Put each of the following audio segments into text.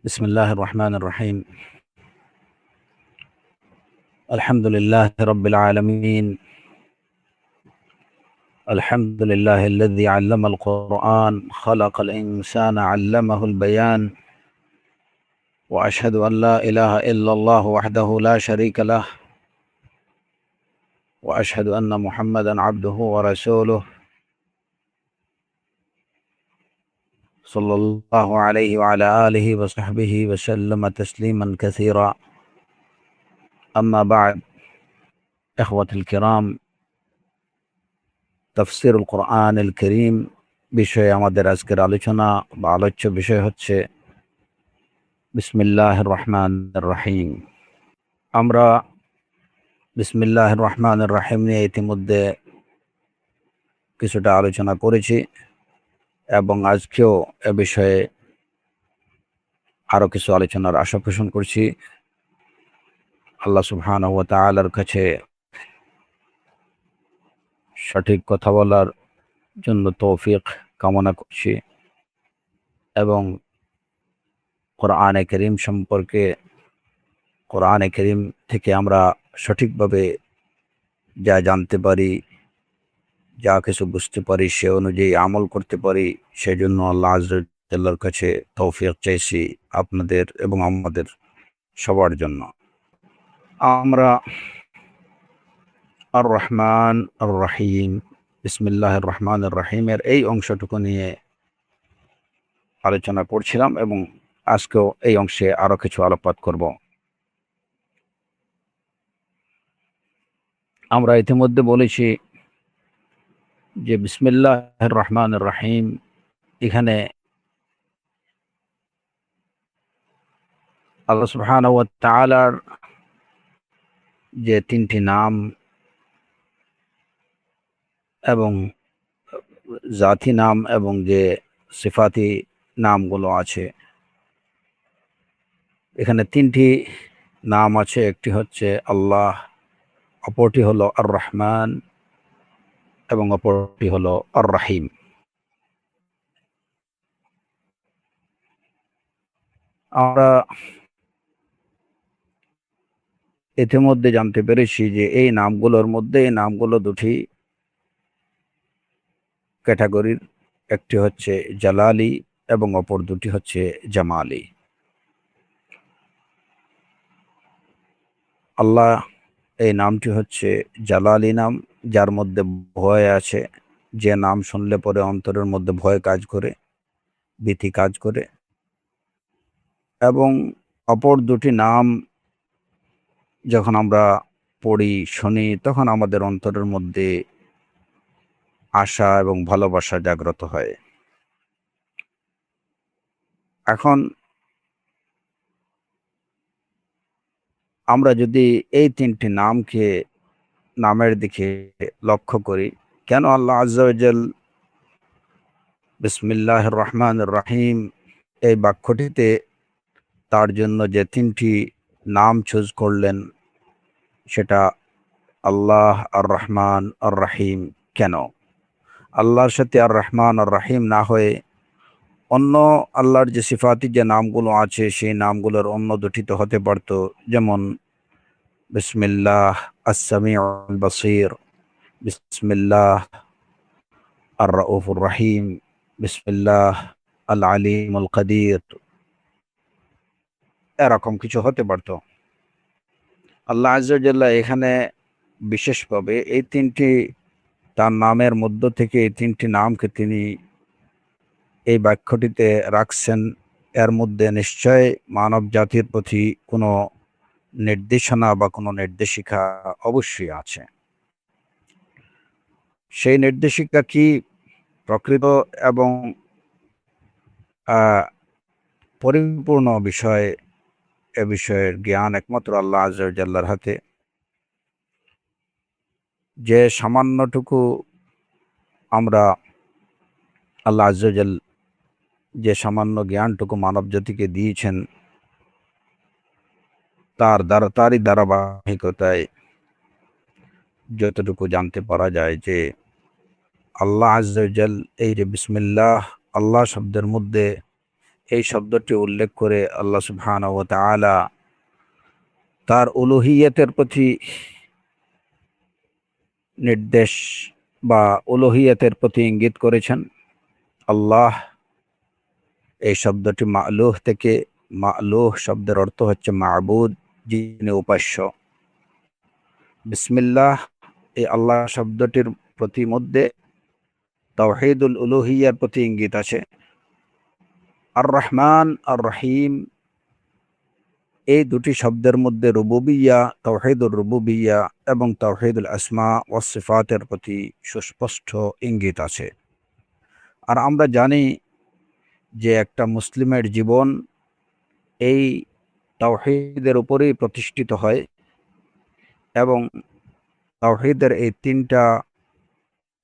بسم الله الرحمن الرحيم. الحمد لله رب العالمين. الحمد لله الذي علم القرآن خلق الإنسان علمه البيان. وأشهد أن لا إله إلا الله وحده لا شريك له. وأشهد أن محمدا عبده ورسوله صلى الله عليه وعلى آله وصحبه وسلم تسليما كثيرا. أما بعد، إخوة الكرام، তাফসীরুল কোরআনুল কারীম বিষয়ে আমাদের আজকের আলোচনা বা আলোচ্য বিষয় হচ্ছে বিসমিল্লাহির রহমানির রহিম। আমরা বিসমিল্লাহির রহমানির রহিম নিয়ে ইতিমধ্যে কিছুটা আলোচনা করেছি এবং আজকেও এ বিষয়ে আরো কিছু আলোচনার আশা পোষণ করছি। আল্লাহ সুবহানাহু ওয়া তাআলার কাছে সঠিক কথা বলার জন্য তৌফিক কামনা করছি এবং কোরআনে কারীম সম্পর্কে, কোরআনে কারীম থেকে আমরা সঠিকভাবে যা জানতে পারি, যা কিছু বুঝতে পারি, সে অনুযায়ী আমল করতে পারি, সেজন্য আল্লাহ আযজা ওয়া জাল্লার কাছে তৌফিক চাইছি আপনাদের এবং আমাদের সবার জন্য। আমরা আর রহমান আর রহিম, বিসমিল্লাহির রহমানির রহিমের এই অংশটুকু নিয়ে আলোচনা করছিলাম এবং আজকেও এই অংশে আরো কিছু আলোকপাত করব। আমরা ইতিমধ্যে বলেছি যে বিসমিল্লাহির রহমানির রহিম, এখানে আল্লাহ সুবহানাহু ওয়া তাআলার যে তিনটি নাম এবং জাতি নাম এবং যে সিফাতি নামগুলো আছে, এখানে তিনটি নাম আছে। একটি হচ্ছে আল্লাহ, অপরটি হলো আর রহমান এবং অপরটি হলো আর রাহিম। আমরা ইতিমধ্যে জানতে পেরেছি যে এই নামগুলোর মধ্যে, এই নামগুলো দুটি ক্যাটাগরির, একটি হচ্ছে জালালি এবং অপর দুটি হচ্ছে জামালি। আল্লাহ এই নামটি হচ্ছে জালালি নাম, যার মধ্যে ভয় আছে। যে নাম শুনলে পরে অন্তরের মধ্যে ভয় কাজ করে, ভীতি কাজ করে। এবং অপর দুটি নাম যখন আমরা পড়ি, শুনি, তখন আমাদের অন্তরের মধ্যে আশা এবং ভালোবাসা জাগ্রত হয়। এখন আমরা যদি এই তিনটি নামের দিকে লক্ষ্য করি, কেন আল্লাহ আযজা ওয়া জাল বিসমিল্লাহির রহমানির রহিম এই বাক্যটিতে তার জন্য যে তিনটি নাম চুজ করলেন, সেটা আল্লাহ, আর রহমান, আর রাহিম। কেন আল্লাহর সাথে আর রহমান আর রাহিম না হয়ে অন্য আল্লাহর যে সিফাতি যে নামগুলো আছে, সেই নামগুলোর অন্য দুটি তো হতে পারতো, যেমন বিসমিল্লাহ আস-সামিউল বাসীর, বিসমিল্লাহ আর রাউফুর রাহিম, বিসমিল্লাহ আল আলিমুল কাদির, এরকম কিছু হতে পারতো। আল্লাহ আযজা ওয়া জাল্লা এখানে বিশেষভাবে এই তিনটি তার নামের মধ্য থেকে এই তিনটি নামকে তিনি এই বাক্যটিতে রাখছেন। এর মধ্যে নিশ্চয় মানব জাতির প্রতি কোনো নির্দেশনা বা কোনো নির্দেশিকা অবশ্যই আছে। সেই নির্দেশিকা কি প্রকৃত এবং পরিপূর্ণ বিষয়, এ বিষয়ের জ্ঞান একমাত্র আল্লাহ আযজা ওয়া জাল্লার হাতে। যে সামান্যটুকু আমরা আল্লাহ আযজা ওয়া জাল যে সামান্য জ্ঞানটুকু মানব জাতিকে দিয়েছেন, তারই ধারাবাহিকতায় যতটুকু জানতে পারা যায় যে আল্লাহ আযজা ওয়া জাল এই যে বিসমিল্লাহ, আল্লাহ শব্দের মধ্যে এই শব্দটি উল্লেখ করে আল্লাহ সুবহানাহু ওয়া তাআলা তার উলুহিয়তের প্রতি নির্দেশ বা উলুহিয়তের প্রতি ইঙ্গিত করেছেন। আল্লাহ এই শব্দটি মা'লুহ থেকে, মা'লুহ শব্দের অর্থ হচ্ছে মা'বুদ, যিনি উপাস্য। বিসমিল্লাহ এই আল্লাহ শব্দটির প্রতি মধ্যে তাওহীদুল উলুহিয়ার প্রতি ইঙ্গিত আছে। আর রহমান আর রহিম এই দুটি শব্দের মধ্যে রুবুবিয়্যা, তাওহীদুর রুবুবিয়্যা এবং তাওহীদুল আসমা ওয়াস সিফাতের প্রতি সুস্পষ্ট ইঙ্গিত আছে। আর আমরা জানি যে একটা মুসলিমের জীবন এই তাওহীদের উপরেই প্রতিষ্ঠিত হয় এবং তাওহীদের এই তিনটা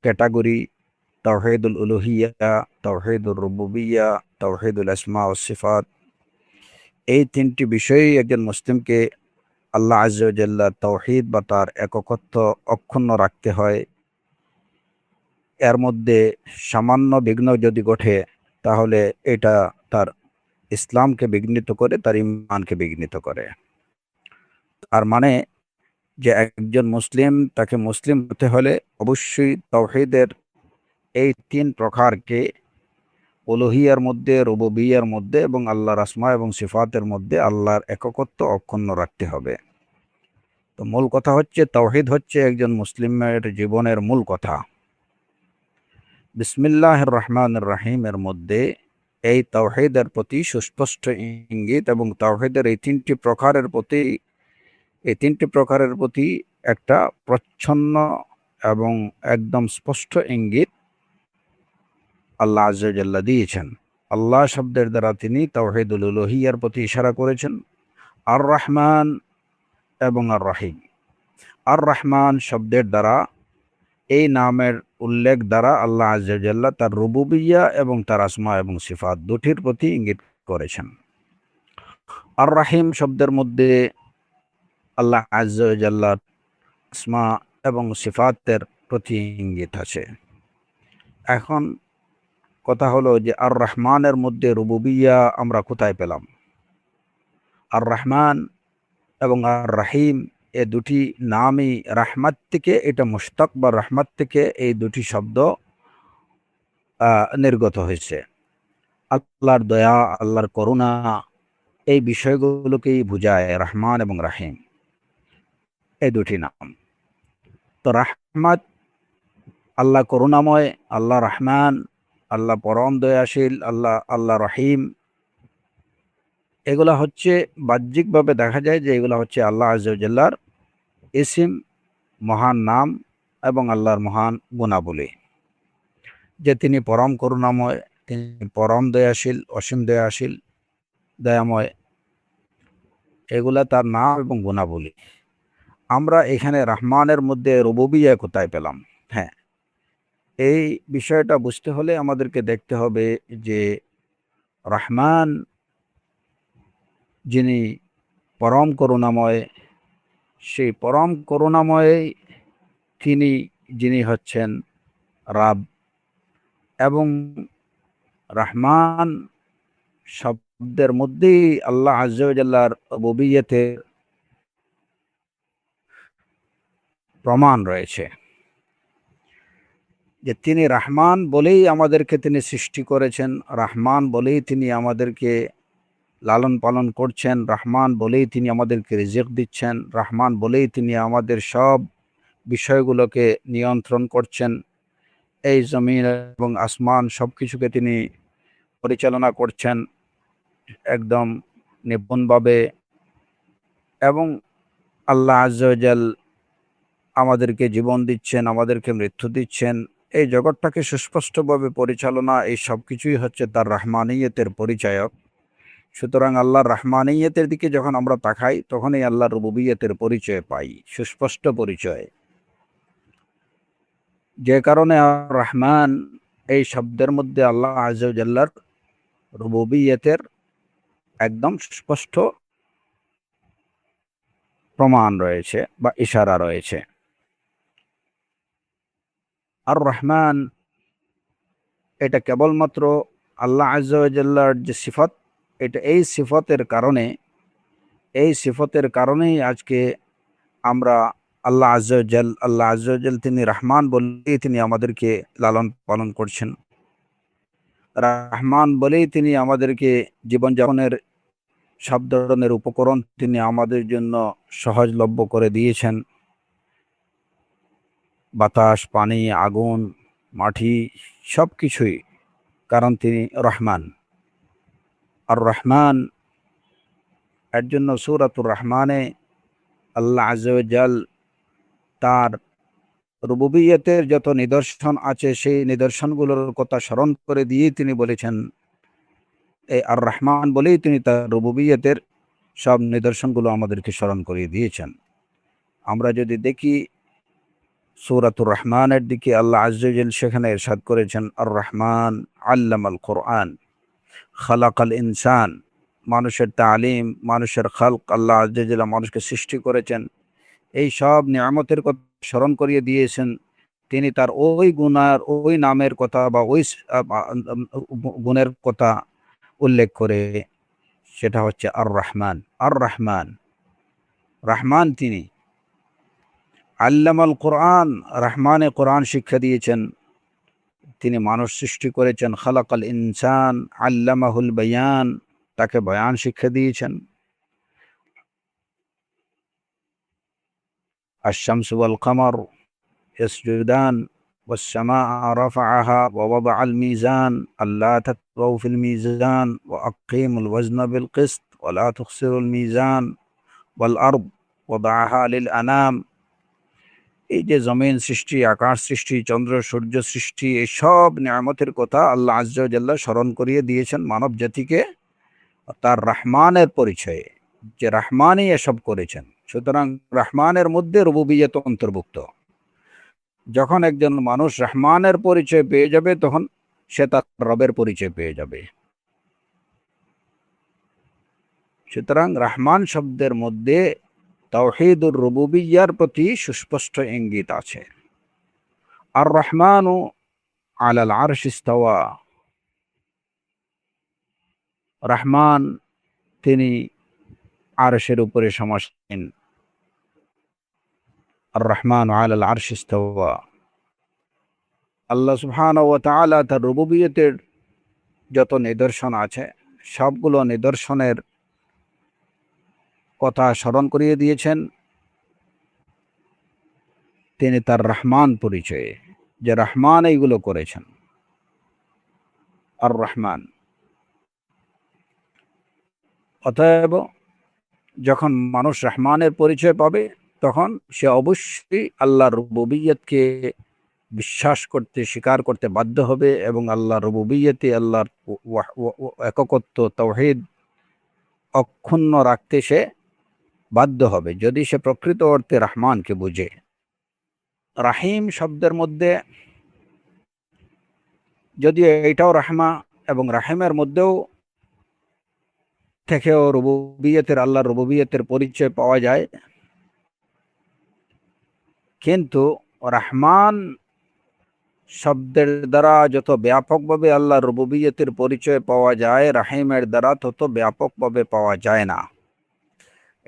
ক্যাটাগরি, তাওহীদুল উলুহিয়্যা, তাওহীদুর রুবুবিয়্যা, তাওহীদুল আসমা ওয়াস সিফাত, এই তিনটি বিষয়েই একজন মুসলিমকে আল্লাহ আযজা ওয়া জাল্লা তাওহীদ বা তার একত্ব অক্ষুণ্ণ রাখতে হয়। এর মধ্যে সামান্য বিঘ্ন যদি ঘটে তাহলে এটা তার ইসলামকে বিঘ্নিত করে, তার ঈমানকে বিঘ্নিত করে। আর মানে যে একজন মুসলিম, তাকে মুসলিম হতে হলে অবশ্যই তাওহীদের এই তিন প্রকারকে উলুহিয়ার মধ্যে, রুবুবিয়্যার মধ্যে এবং আল্লাহর আসমা এবং সিফাতের মধ্যে আল্লাহর একত্ব অক্ষুণ্ণ রাখতে হবে। তো মূল কথা হচ্ছে তাওহীদ হচ্ছে একজন মুসলিমের জীবনের মূল কথা। বিসমিল্লাহির রহমানির রহিমের মধ্যে এই তাওহীদের প্রতি সুস্পষ্ট ইঙ্গিত এবং তাওহীদের এই তিনটি প্রকারের প্রতি একটা প্রচ্ছন্ন এবং একদম স্পষ্ট ইঙ্গিত আল্লাহ আযজা ওয়া জাল্লা দিয়েছেন। আল্লাহ শব্দের দ্বারা তিনি তাওহীদুল উলুহিয়্যার প্রতি ইশারা করেছেন। আর রহমান এবং আর রহিম। আর রহমান শব্দের দ্বারা, এই নামের উল্লেখ দ্বারা আল্লাহ আযজা ওয়া জাল্লা তার রুবুবিয়্যা এবং তার আসমা এবং সিফাত দুটির প্রতি ইঙ্গিত করেছেন। আর রহিম শব্দের মধ্যে আল্লাহ আযজা ওয়া জাল্লার আসমা এবং সিফাতের প্রতি ইঙ্গিত আছে। এখন কথা হলো যে আর রহমানের মধ্যে রুবুবিয়্যা আমরা কোথায় পেলাম? আর রহমান এবং আর রহিম এ দুটি নামই রাহমাত থেকে, এটা মুশতাক বা রহমত থেকে এই দুটি শব্দ নির্গত হয়েছে। আল্লাহর দয়া, আল্লাহর করুণা, এই বিষয়গুলোকেই বোঝায় রহমান এবং রাহিম এই দুটি নাম। তো রাহমাত আল্লাহ করুণাময়, আল্লাহ রহমান আল্লাহ পরম দয়াশীল, আল্লাহ রহিম, এগুলা হচ্ছে বাহ্যিকভাবে দেখা যায় যে এগুলা হচ্ছে আল্লাহ আযজা ওয়া জাল্লার ইসিম, মহান নাম এবং আল্লাহর মহান গুণাবলী। যে তিনি পরম করুণাময়, তিনি পরম দয়াশীল, অসীম দয়াশীল, দয়াময়, এগুলা তার নাম এবং গুণাবলী। আমরা এখানে রহমানের মধ্যে রুবুবিয়্যা কোথায় পেলাম? হ্যাঁ, এই বিষয়টা বুঝতে হলে আমাদেরকে দেখতে হবে যে রহমান যিনি পরম করুণাময়, সেই পরম করুণাময় যিনি হচ্ছেন রাব, এবং রহমান শব্দের মধ্যেই আল্লাহ আযজা ওয়া জাল্লার রুবুবিয়্যতের প্রমাণ রয়েছে। যে তিনি রহমান বলেই আমাদেরকে তিনি সৃষ্টি করেছেন, রহমান বলেই তিনি আমাদেরকে লালন পালন করছেন, রহমান বলেই তিনি আমাদেরকে রিজিক দিচ্ছেন, রহমান বলেই তিনি আমাদের সব বিষয়গুলোকে নিয়ন্ত্রণ করছেন। এই জমিন এবং আসমান সবকিছুকে তিনি পরিচালনা করছেন একদম নিপুণভাবে। এবং আল্লাহ আযজা ওয়া জাল আমাদেরকে জীবন দিচ্ছেন, আমাদেরকে মৃত্যু দিচ্ছেন, এই জগৎটাকে সুস্পষ্টভাবে পরিচালনা, এই সব কিছুই হচ্ছে তার রহমানিয়তের পরিচায়ক। সুতরাং আল্লাহর রহমানিয়তের দিকে যখন আমরা তাকাই তখনই আল্লাহর রুবুবিয়্যতের পরিচয় পাই, সুস্পষ্ট পরিচয়। যে কারণে আর রহমান এই শব্দের মধ্যে আল্লাহ আযজা ওয়া জাল্লার রুবুবিয়্যতের একদম স্পষ্ট প্রমাণ রয়েছে বা ইশারা রয়েছে। আর রহমান এটা কেবলমাত্র আল্লাহ আযজা ওয়া জাল্লার যে সিফাত, এটা এই সিফতের কারণেই আজকে আমরা আল্লাহ আজ্জা ওয়া জাল তিনি রহমান বলেই তিনি আমাদেরকে লালন পালন করছেন। রহমান বলেই তিনি আমাদেরকে জীবনযাপনের সব ধরনের উপকরণ তিনি আমাদের জন্য সহজলভ্য করে দিয়েছেন। বাতাস, পানি, আগুন, মাটি সবকিছুই, কারণ তিনি রহমান। আর রহমান এর জন্য সূরাতুর রহমানে আল্লাহ আজ্জা ওয়া জাল তার রুবুবিয়তের যত নিদর্শন আছে সেই নিদর্শনগুলোর কথা স্মরণ করে দিয়ে তিনি বলেছেন, এই আর রহমান বলেই তিনি তার রুবুবিয়তের সব নিদর্শনগুলো আমাদেরকে স্মরণ করিয়ে দিয়েছেন। আমরা যদি দেখি সূরাতুর রহমানের দিকে, আল্লাহ আজ্জা ওয়া জাল সেখানে ইরশাদ করেছেন, আর রহমান আল্লামাল কোরআন খালাকাল ইনসান। মানুষের তালিম, মানুষের খালক, আল্লাহ আজ্জা ওয়া জাল মানুষকে সৃষ্টি করেছেন, এই সব নিয়ামতের কথা স্মরণ করিয়ে দিয়েছেন। তিনি তার ওই ওই নামের কথা বা ওই গুণের কথা উল্লেখ করে, সেটা হচ্ছে আর রহমান। আর রহমান, রহমান তিনি। আল্লামাল কোরআন, রহমানে কোরআন শিক্ষা দিয়েছেন, তিনি মানুষ সৃষ্টি করেছেন। খালাকাল ইনসান আল্লামাহুল বায়ান, তাকে বয়ান শিক্ষা দিয়েছেন। আশ-শামসু ওয়াল কমর ইয়াসজুদান والسماء رفعها ووضع الميزان ألا تطغوا في الميزان وأقيموا الوزن بالقسط ولا تخسروا الميزان والأرض وضعها للأنام। এই যে জমিন সৃষ্টি, আকাশ সৃষ্টি, চন্দ্র সূর্য সৃষ্টি, এই সব নিয়ামতের কথা আল্লাহ আজ্জা ওয়া জাল্লা স্মরণ করিয়ে দিয়েছেন মানব জাতিকে তার রহমানের পরিচয়ে, যে রহমানই এসব করেছেন। সুতরাং রহমানের মধ্যে রুবুবিয়ত অন্তর্ভুক্ত। যখন একজন মানুষ রহমানের পরিচয় পেয়ে যাবে, তখন সে তার রবের পরিচয় পেয়ে যাবে। সুতরাং রহমান শব্দের মধ্যে তাওহীদুর রুবুবিয়্যার প্রতি সুস্পষ্ট ইঙ্গিত আছে। আর রহমানু আলাল আরশি ইস্তাওয়া, রহমান তিনি আরশের উপরে সমাসীন। আর রহমান আলাল আরশি ইস্তাওয়া, আল্লাহ সুবহানাহু ওয়া তাআলা তার রুবুবিয়তের যত নিদর্শন আছে সবগুলো নিদর্শনের কথা স্মরণ করিয়ে দিয়েছেন তিনি তার রহমান পরিচয়ে, যে রহমান এইগুলো করেছেন। আর রহমান, অতএব যখন মানুষ রহমানের পরিচয় পাবে, তখন সে অবশ্যই আল্লাহর রুবুবিয়তকে বিশ্বাস করতে, স্বীকার করতে বাধ্য হবে এবং আল্লাহর রুবুবিয়তে, আল্লাহর একত্ব তাওহীদ অক্ষুণ্ণ রাখতে সে বাধ্য হবে, যদি সে প্রকৃত অর্থে রহমানকে বুঝে। রাহিম শব্দের মধ্যে যদিও এটাও রাহমা এবং রাহিমের মধ্যেও থেকেও রুবুবিয়তের, আল্লাহর রুবুবিয়তের পরিচয় পাওয়া যায়, কিন্তু রহমান শব্দের দ্বারা যত ব্যাপকভাবে আল্লাহর রুবুবিয়তের পরিচয় পাওয়া যায়, রাহিমের দ্বারা তত ব্যাপকভাবে পাওয়া যায় না।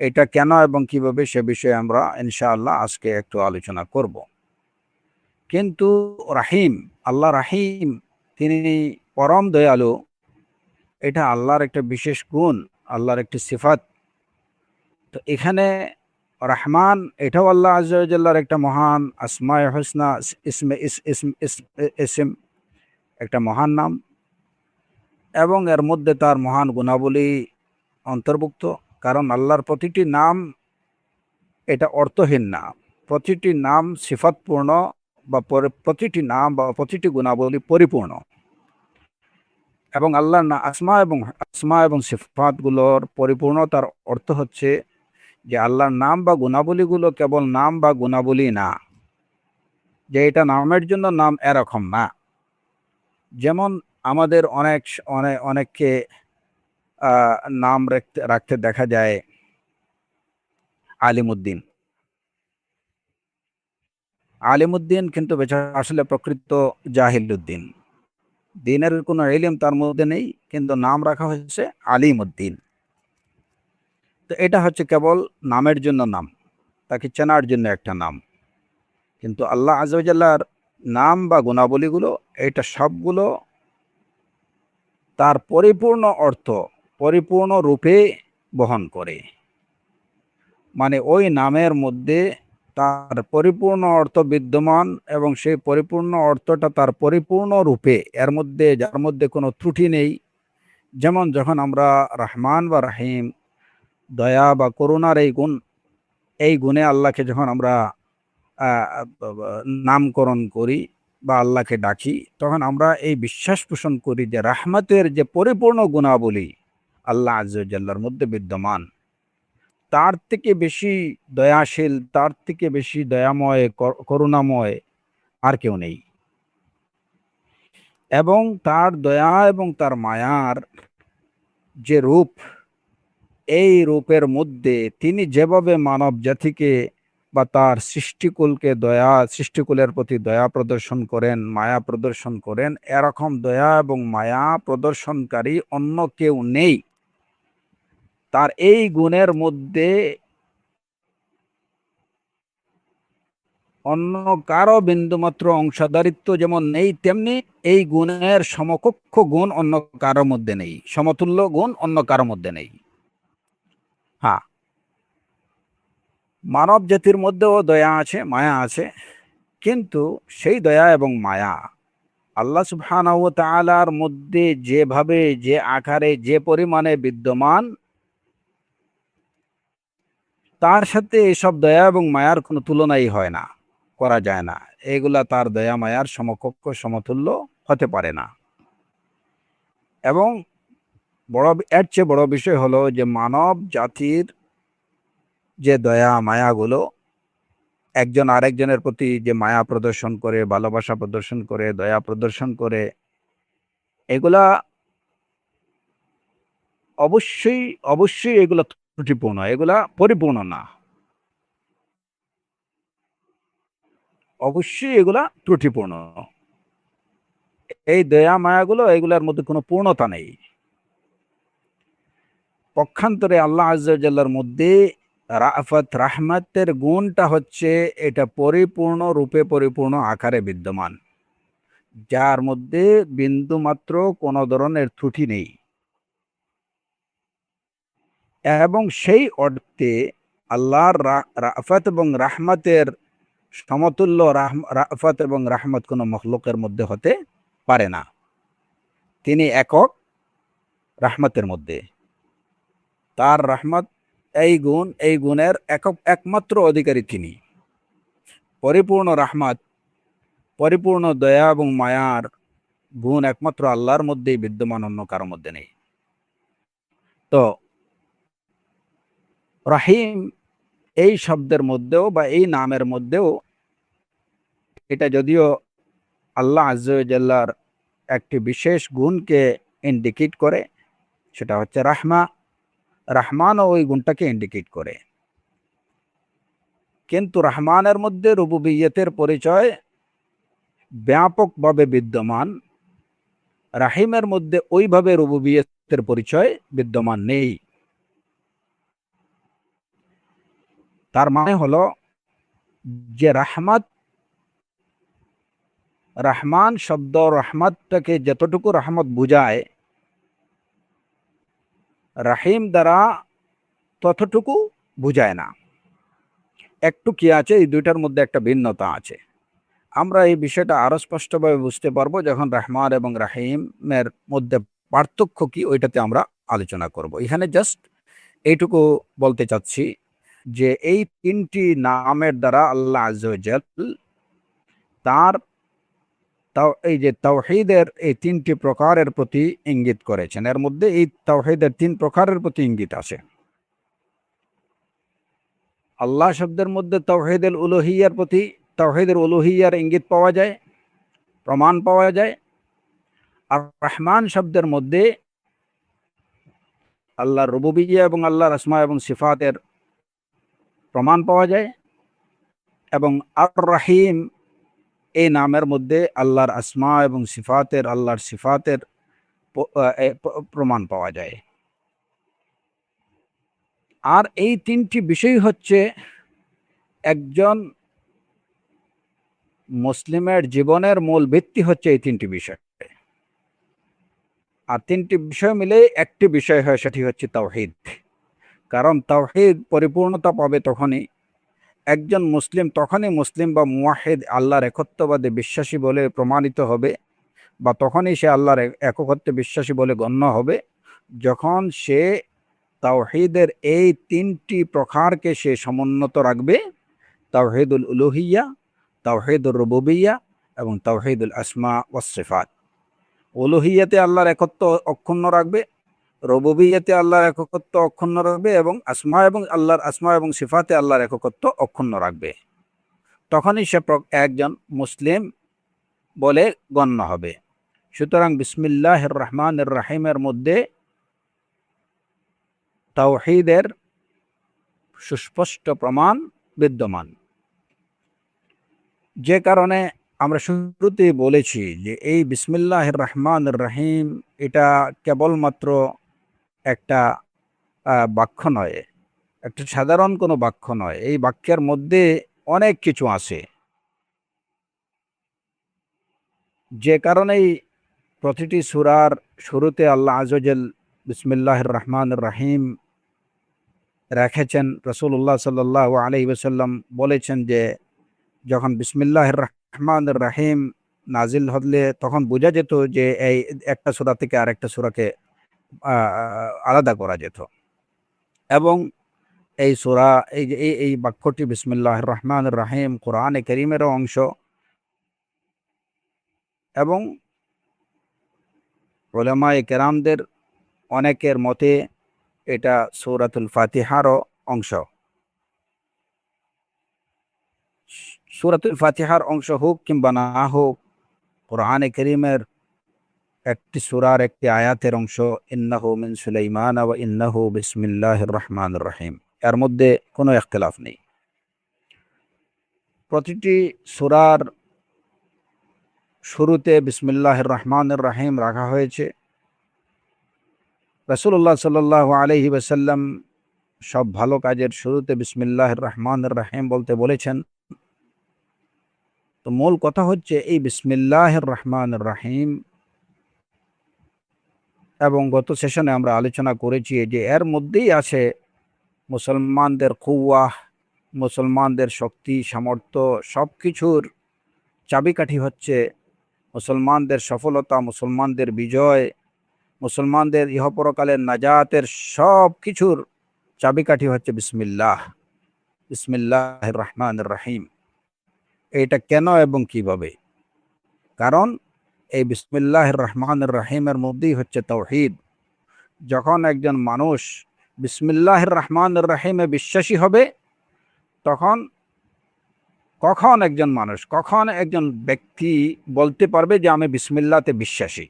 এটা কেন এবং কিভাবে, সে বিষয়ে আমরা ইনশাআল্লাহ আজকে একটু আলোচনা করব। কিন্তু রাহিম, আল্লাহ রাহিম, তিনি পরম দয়ালু, এটা আল্লাহর একটা বিশেষ গুণ, আল্লাহর একটি সিফাত। তো এখানে রহমান এটাও আল্লাহ আজ্জা ওয়া জাল্লার একটা মহান আসমায়ে হুসনা, ইসম, একটা মহান নাম, এবং এর মধ্যে তার মহান গুণাবলী অন্তর্ভুক্ত। কারণ আল্লাহর প্রতিটি নাম এটা অর্থহীন না, প্রতিটি নাম সিফাতপূর্ণ, বা প্রতিটি নাম বা প্রতিটি গুণাবলী পরিপূর্ণ। এবং আল্লাহর আসমা এবং সিফাতগুলোর পরিপূর্ণতার অর্থ হচ্ছে যে আল্লাহর নাম বা গুণাবলীগুলো কেবল নাম বা গুণাবলী না, যে এটা নামের জন্য নাম এরকম না। যেমন আমাদের অনেককে নাম রাখতে দেখা যায় আলিমুদ্দিন। আলিমুদ্দিন কিন্তু আসলে প্রকৃত জাহিলুদ্দিন, দিনের কোনো ইলম তার মধ্যে নেই, কিন্তু নাম রাখা হয়েছে আলিমউদ্দিন। তো এটা হচ্ছে কেবল নামের জন্য নাম, তাকে চেনার জন্য একটা নাম। কিন্তু আল্লাহ আযজা ওয়া জাল্লার নাম বা গুণাবলীগুলো, এটা সবগুলো তার পরিপূর্ণ অর্থ পরিপূর্ণ রূপে বহন করে। মানে ওই নামের মধ্যে তার পরিপূর্ণ অর্থ বিদ্যমান, এবং সেই পরিপূর্ণ অর্থটা তার পরিপূর্ণ রূপে, এর মধ্যে যার মধ্যে কোনো ত্রুটি নেই। যেমন যখন আমরা রহমান বা রাহিম, দয়া বা করুণার এই গুণে আল্লাহকে যখন আমরা নামকরণ করি বা আল্লাহকে ডাকি, তখন আমরা এই বিশ্বাস পোষণ করি যে রাহমাতের যে পরিপূর্ণ গুণাবলী আল্লাহ আযজা ওয়া জাল্লার মধ্যে বিদ্যমান, তার থেকে বেশি দয়াশীল, তার থেকে বেশি দয়াময়, করুণাময় আর কেউ নেই। এবং তার দয়া এবং তার মায়ার যে রূপ, এই রূপের মধ্যে তিনি যেভাবে মানব জাতিকে বা তার সৃষ্টিকুলের প্রতি দয়া প্রদর্শন করেন, মায়া প্রদর্শন করেন, এরকম দয়া এবং মায়া প্রদর্শনকারী অন্য কেউ নেই। তার এই গুণের মধ্যে অন্য কারো বিন্দুমাত্র অংশীদারিত্ব যেমন নেই, তেমনি এই গুণের সমকক্ষ গুণ অন্য কারোর মধ্যে নেই, সমতুল্য গুণ অন্য কারোর মধ্যে নেই। হ্যাঁ, মানব জাতির মধ্যেও দয়া আছে, মায়া আছে, কিন্তু সেই দয়া এবং মায়া আল্লাহ সুবহানাহু ওয়া তাআলার মধ্যে যেভাবে, যে আকারে, যে পরিমাণে বিদ্যমান, তার সাথে এসব দয়া এবং মায়ার কোনো তুলনাই হয় না, করা যায় না। এগুলা তার দয়া মায়ার সমকক্ষ, সমতুল্য হতে পারে না। এবং এর চেয়ে বড় বিষয় হলো যে মানব জাতির যে দয়া মায়াগুলো, একজন আরেকজনের প্রতি যে মায়া প্রদর্শন করে, ভালোবাসা প্রদর্শন করে, দয়া প্রদর্শন করে, এগুলা অবশ্যই অবশ্যই এগুলা ত্রুটিপূর্ণ, এগুলা পরিপূর্ণ না। অবশ্যই এগুলা ত্রুটিপূর্ণ। এই দয়া মায়াগুলো, এগুলার মধ্যে কোনো পূর্ণতা নেই। পক্ষান্তরে আল্লাহ আযজা ওয়া জাল্লার মধ্যে রাফাত, রাহমাতের গুণটা হচ্ছে এটা পরিপূর্ণ রূপে, পরিপূর্ণ আকারে বিদ্যমান, যার মধ্যে বিন্দুমাত্র কোনো ধরনের ত্রুটি নেই। এবং সেই অর্থে আল্লাহর রাফাত এবং রাহমাতের সমতুল্য রাফাত এবং রাহমত কোনো মখলুকের মধ্যে হতে পারে না। তিনি একক রাহমাতের মধ্যে। তার রাহমত, এই গুণের একমাত্র অধিকারী তিনি। পরিপূর্ণ রাহমত, পরিপূর্ণ দয়া এবং মায়ার গুণ একমাত্র আল্লাহর মধ্যেই বিদ্যমান, অন্য কারো মধ্যে নেই। তো রাহিম এই শব্দের মধ্যেও বা এই নামের মধ্যেও, এটা যদিও আল্লাহ আযজা ওয়া জাল্লার একটি বিশেষ গুণকে ইন্ডিকেট করে, সেটা হচ্ছে রাহমা। রাহমানও ওই গুণটাকে ইন্ডিকেট করে। কিন্তু রহমানের মধ্যে রুবুবিয়তের পরিচয় ব্যাপকভাবে বিদ্যমান, রাহিমের মধ্যে ওইভাবে রুবুবিয়তের পরিচয় বিদ্যমান নেই। তার মানে হলো যে রহমান শব্দ রহমতটাকে যতটুকু রহমত বুঝায়, রাহিম দ্বারা ততটুকু বুঝায় না। একটু কি আছে, এই দুইটার মধ্যে একটা ভিন্নতা আছে। আমরা এই বিষয়টা আরো স্পষ্টভাবে বুঝতে পারবো যখন রহমান এবং রাহিমের মধ্যে পার্থক্য কি, ওইটাতে আমরা আলোচনা করব। এখানে জাস্ট এইটুকু বলতে চাচ্ছি যে এই তিনটি নামের দ্বারা আল্লাহ আযজা ওয়া জাল তার এই যে তাওহীদের এই তিনটি প্রকারের প্রতি ইঙ্গিত করেছেন। এর মধ্যে এই তাওহীদের তিন প্রকারের প্রতি ইঙ্গিত আছে। আল্লাহ শব্দের মধ্যে তাওহীদুল উলুহিয়্যার প্রতি, তাওহীদুল উলুহিয়্যার ইঙ্গিত পাওয়া যায়, প্রমাণ পাওয়া যায়। আর রহমান শব্দের মধ্যে আল্লাহর রুবুবিয়্যা এবং আল্লাহর আসমা এবং সিফাতের প্রমাণ পাওয়া যায়। এবং আর রাহিম এই নামের মধ্যে আল্লাহর আসমা এবং আল্লাহর সিফাতের প্রমাণ পাওয়া যায়। আর এই তিনটি বিষয় হচ্ছে একজন মুসলিমের জীবনের মূল ভিত্তি হচ্ছে এই তিনটি বিষয়। আর তিনটি বিষয় মিলে একটি বিষয় হয়, সেটি হচ্ছে তাওহীদ। কারণ তাওহীদ পরিপূর্ণতা পাবে তখনই, একজন মুসলিম তখনই মুসলিম বা মুওয়াহিদ আল্লাহর একত্ববাদে বিশ্বাসী বলে প্রমাণিত হবে, বা তখনই সে আল্লাহর একত্বে বিশ্বাসী বলে গণ্য হবে যখন সে তাওহীদের এই তিনটি প্রকারকে সে সমুন্নত রাখবে: তাওহীদুল উলুহিয়্যা, তাওহীদুর রুবুবিয়্যা এবং তাওহীদুল আসমা ওয়াস সিফাত। উলুহিয়্যাতে আল্লাহর একত্ব অক্ষুণ্ণ রাখবে, রুবুবিয়্যাতে আল্লাহর একত্ব অক্ষুণ্ণ রাখবে এবং আল্লাহর আসমা এবং সিফাতে আল্লাহর একত্ব অক্ষুণ্ণ রাখবে। তখনই সে একজন মুসলিম বলে গণ্য হবে। সুতরাং বিসমিল্লাহির রহমানির রহিমের মধ্যে তাওহীদের সুস্পষ্ট প্রমাণ বিদ্যমান, যে কারণে আমরা শুরুতেই বলেছি যে এই বিসমিল্লাহির রহমানির রহিম এটা কেবলমাত্র একটা বাক্য নয়, একটা সাধারণ কোনো বাক্য নয়। এই বাক্যের মধ্যে অনেক কিছু আছে, যে কারণেই প্রতিটি সূরার শুরুতে আল্লাহ আযza ওয়া জাল বিসমিল্লাহির রহমানির রহিম রেখেছেন। রাসূলুল্লাহ সাল্লাল্লাহু আলাইহি ওয়াসাল্লাম বলেছেন যে যখন বিসমিল্লাহির রহমানির রহিম নাজিল হলে তখন বোঝা যেত যে এই একটা সূরা থেকে আরেকটা সূরাকে আলাদা করা যেত। এবং এই সূরা এই যে এই বাক্যটি বিসমিল্লাহির রহমানির রহিম কোরআনে কারীমেরও অংশ, এবং উলামায়ে কেরামদের অনেকের মতে এটা সূরাতুল ফাতিহারও অংশ। সূরাতুল ফাতিহার অংশ হোক কিংবা না হোক, কোরআনে কারীমের একটি সূরার একটি আয়াতের অংশ, ইন্নাহু মিন সুলাইমান ওয়া ইন্নাহু বিসমিল্লাহির রহমানির রহিম, এর মধ্যে কোনো ইখতিলাফ নেই। প্রতিটি সূরার শুরুতে বিসমিল্লাহির রহমানির রহিম রাখা হয়েছে। রাসূলুল্লাহ সাল্লাল্লাহু আলাইহি ওয়াসাল্লাম সব ভালো কাজের শুরুতে বিসমিল্লাহির রহমানির রহিম বলতে বলেছেন। তো মূল কথা হচ্ছে এই বিসমিল্লাহির রহমানির রহিম, এবং গত সেশনে আমরা আলোচনা করেছি যে এর মধ্যেই আছে মুসলমানদের কুওয়াহ, মুসলমানদের শক্তি সামর্থ্য, সব কিছুর চাবিকাঠি হচ্ছে মুসলমানদের সফলতা, মুসলমানদের বিজয়, মুসলমানদের ইহপরকালের নাজাতের সব কিছুর চাবিকাঠি হচ্ছে বিসমিল্লাহির রহমানির রহিম। এটা কেন এবং কিভাবে? কারণ এই বিসমিল্লাহির রহমানির রহিমের মধ্যেই হচ্ছে তাওহীদ। যখন একজন মানুষ বিসমিল্লাহির রহমানির রহিমে বিশ্বাসী হবে, কখন একজন ব্যক্তি বলতে পারবে যে আমি বিসমিল্লাহতে বিশ্বাসী?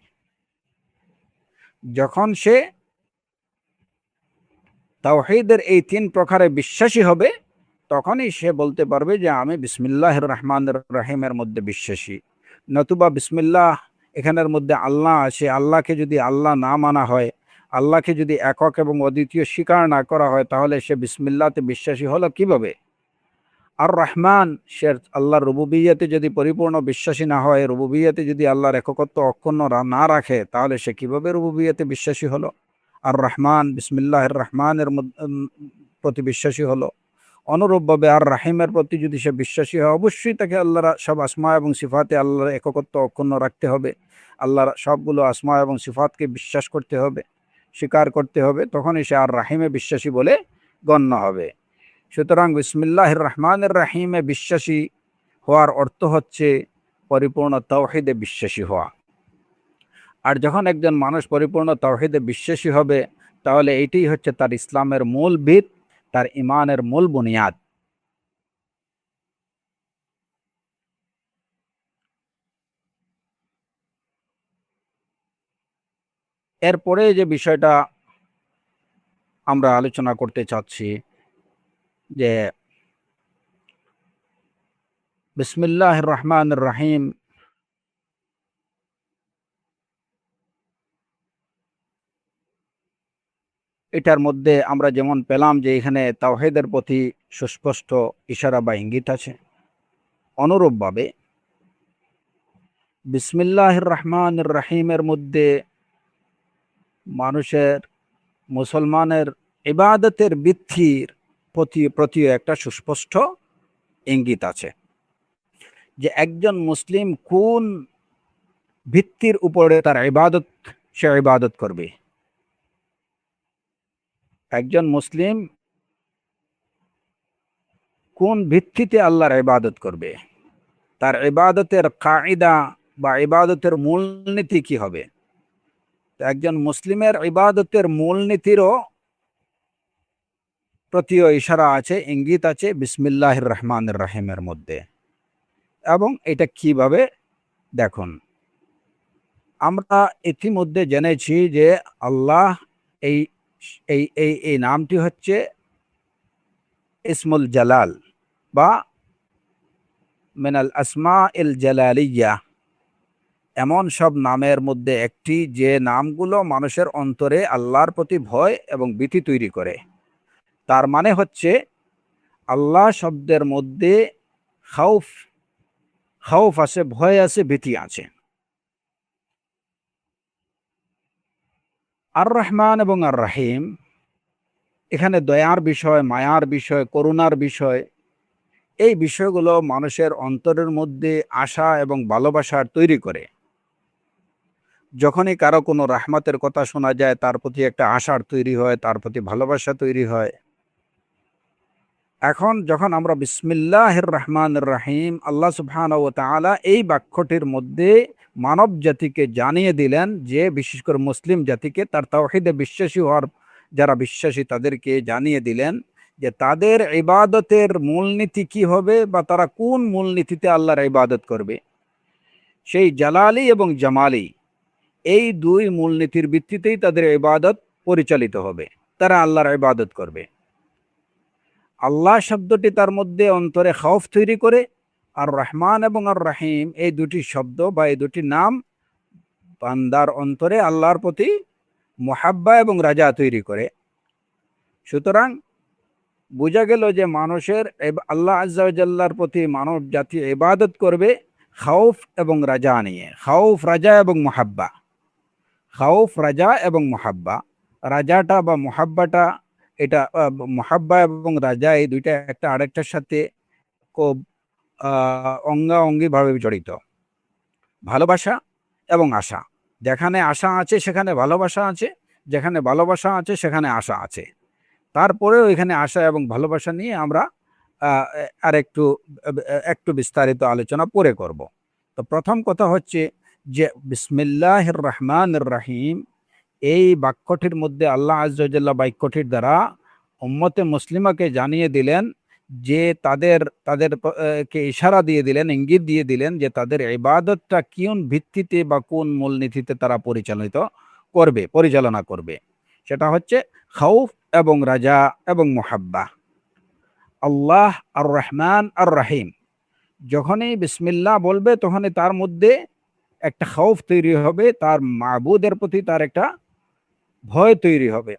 যখন সে তাওহীদের এই তিন প্রকারে বিশ্বাসী হবে, তখনই সে বলতে পারবে যে আমি বিসমিল্লাহির রহমানির রহিমের মধ্যে বিশ্বাসী। নতুবা বিসমিল্লাহ এখানের মধ্যে আল্লাহ আছে, আল্লাহকে যদি আল্লাহ না মানা হয়, আল্লাহকে যদি একক এবং অদ্বিতীয় স্বীকার না করা হয়, তাহলে সে বিসমিল্লাহতে বিশ্বাসী হলো কিভাবে? আর রহমান, সে আল্লাহর রুবুবিয়্যাতে যদি পরিপূর্ণ বিশ্বাসী না হয়, রুবুবিয়্যাতে যদি আল্লাহর এককত্ব অক্ষুণ্ণ না রাখে, তাহলে সে কিভাবে রুবুবিয়্যাতে বিশ্বাসী হলো? আর রহমান, বিসমিল্লাহির রহমানের প্রতি বিশ্বাসী হলো। অনুরূপভাবে আর রাহিমের প্রতি যদি সে বিশ্বাসী হয়, অবশ্যই তাকে আল্লাহর সব আসমা এবং সিফাতে আল্লাহর এককত্ব অক্ষুণ্ণ রাখতে হবে, আল্লাহর সবগুলো আসমা এবং সিফাতকে বিশ্বাস করতে হবে, স্বীকার করতে হবে। তখনই সে আর রাহিমে বিশ্বাসী বলে গণ্য হবে। সুতরাং বিসমিল্লাহির রহমানির রহিমে বিশ্বাসী হওয়ার অর্থ হচ্ছে পরিপূর্ণ তাওহীদে বিশ্বাসী হওয়া। আর যখন একজন মানুষ পরিপূর্ণ তাওহীদে বিশ্বাসী হবে, তাহলে এটাই হচ্ছে তার ইসলামের মূল ভিত, তার ঈমানের মূল বুনিয়াদ। এরপরে যে বিষয়টা আমরা আলোচনা করতে চাচ্ছি, যে বিসমিল্লাহির রহমানির রহিম। এটার মধ্যে আমরা যেমন পেলাম যে এখানে তাওহীদের প্রতি সুস্পষ্ট ইশারা বা ইঙ্গিত আছে, অনুরূপভাবে বিসমিল্লাহির রহমানির রহিমের মধ্যে মানুষের, মুসলমানের ইবাদতের বৃদ্ধির প্রতি একটা সুস্পষ্ট ইঙ্গিত আছে, যে একজন মুসলিম কোন ভিত্তির উপরে তার সে ইবাদত করবে। একজন মুসলিম কোন ভিত্তিতে আল্লাহর ইবাদত করবে, তার ইবাদতের কায়দা বা ইবাদতের মূলনীতি কি হবে। একজন মুসলিমের ইবাদতের মূলনীতিরও প্রতিও ইশারা আছে, ইঙ্গিত আছে বিসমিল্লাহির রহমানির রহিমের মধ্যে। এবং এটা কিভাবে দেখুন, আমরা ইতিমধ্যে জেনেছি যে আল্লাহ এই এই এই এই নামটি হচ্ছে ইসমুল জালাল বা মিনাল আসমা ইল জালালিয়া, এমন সব নামের মধ্যে একটি যে নামগুলো মানুষের অন্তরে আল্লাহর প্রতি ভয় এবং ভীতি তৈরি করে। তার মানে হচ্ছে আল্লাহ শব্দের মধ্যে খাউফ খাউফ আছে, ভয় আছে, ভীতি আছে। আর রহমান এবং আর রাহিম, এখানে দয়ার বিষয়, মায়ার বিষয়, করুণার বিষয়, এই বিষয়গুলো মানুষের অন্তরের মধ্যে আশা এবং ভালোবাসার তৈরি করে। যখনই কারো কোনো রাহমাতের কথা শোনা যায়, তার প্রতি একটা আশার তৈরি হয়, তার প্রতি ভালোবাসা তৈরি হয়। এখন যখন আমরা বিসমিল্লাহির রহমানির রহিম, আল্লাহ সুবহানাহু ওয়া তাআলা এই বাক্যটির মধ্যে মানব জাতিকে জানিয়ে দিলেন, যে বিশেষ করে মুসলিম জাতিকে, তার তাওহীদে বিশ্বাসী হওয়ার যারা বিশ্বাসী তাদেরকে জানিয়ে দিলেন যে তাদের ইবাদতের মূলনীতি কি হবে, বা তারা কোন মূলনীতিতে আল্লাহর ইবাদত করবে। সেই জালালি এবং জামালি, এই দুই মূলনীতির ভিত্তিতেই তাদের ইবাদত পরিচালিত হবে, তারা আল্লাহর ইবাদত করবে। আল্লাহ শব্দটি তার মধ্যে অন্তরে খৌফ তৈরি করে, আর রহমান এবং আর রাহিম এই দুটি শব্দ বা এই দুটি নাম বান্দার অন্তরে আল্লাহর প্রতি মুহাব্বা এবং রাজা তৈরি করে। সুতরাং বোঝা গেল যে মানুষের আল্লাহ আজ্জা ওয়া জাল্লার প্রতি মানব জাতি ইবাদত করবে খাউফ এবং রাজা নিয়ে। খাউফ, রাজা এবং মুহাব্বা। খাউফ, রাজা এবং মুহাব্বা। রাজাটা বা মুহাব্বাটা, এটা মুহাব্বা এবং রাজা এই দুইটা একটা আরেকটার সাথে খুব অঙ্গাঅঙ্গিভাবে জড়িত। ভালোবাসা এবং আশা, যেখানে আশা আছে সেখানে ভালোবাসা আছে, যেখানে ভালোবাসা আছে সেখানে আশা আছে। তারপরেও এখানে আশা এবং ভালোবাসা নিয়ে আমরা আর একটু বিস্তারিত আলোচনা পরে করব। তো প্রথম কথা হচ্ছে যে বিসমিল্লাহির রহমানির রহিম, এই বাক্যটির মধ্যে আল্লাহ আজ্জা ওয়া জাল্লা বাক্যটির দ্বারা উম্মতে মুসলিমাকে জানিয়ে দিলেন যে তাদেরকে ইশারা দিয়ে দিলেন, ইঙ্গিত দিয়ে দিলেন যে তাদের ইবাদতটা কোন ভিত্তিতে বা কোন মূলনীতিতে তারা পরিচালনা করবে। সেটা হচ্ছে খাউফ এবং রাজা এবং মুহাব্বা। আল্লাহ আর রহমান আর রাহিম, যখনই বিসমিল্লাহ বলবে তখনই তার মধ্যে একটা খাউফ তৈরি হবে, তার মাবুদের প্রতি তার একটা ভয় তৈরি হবে।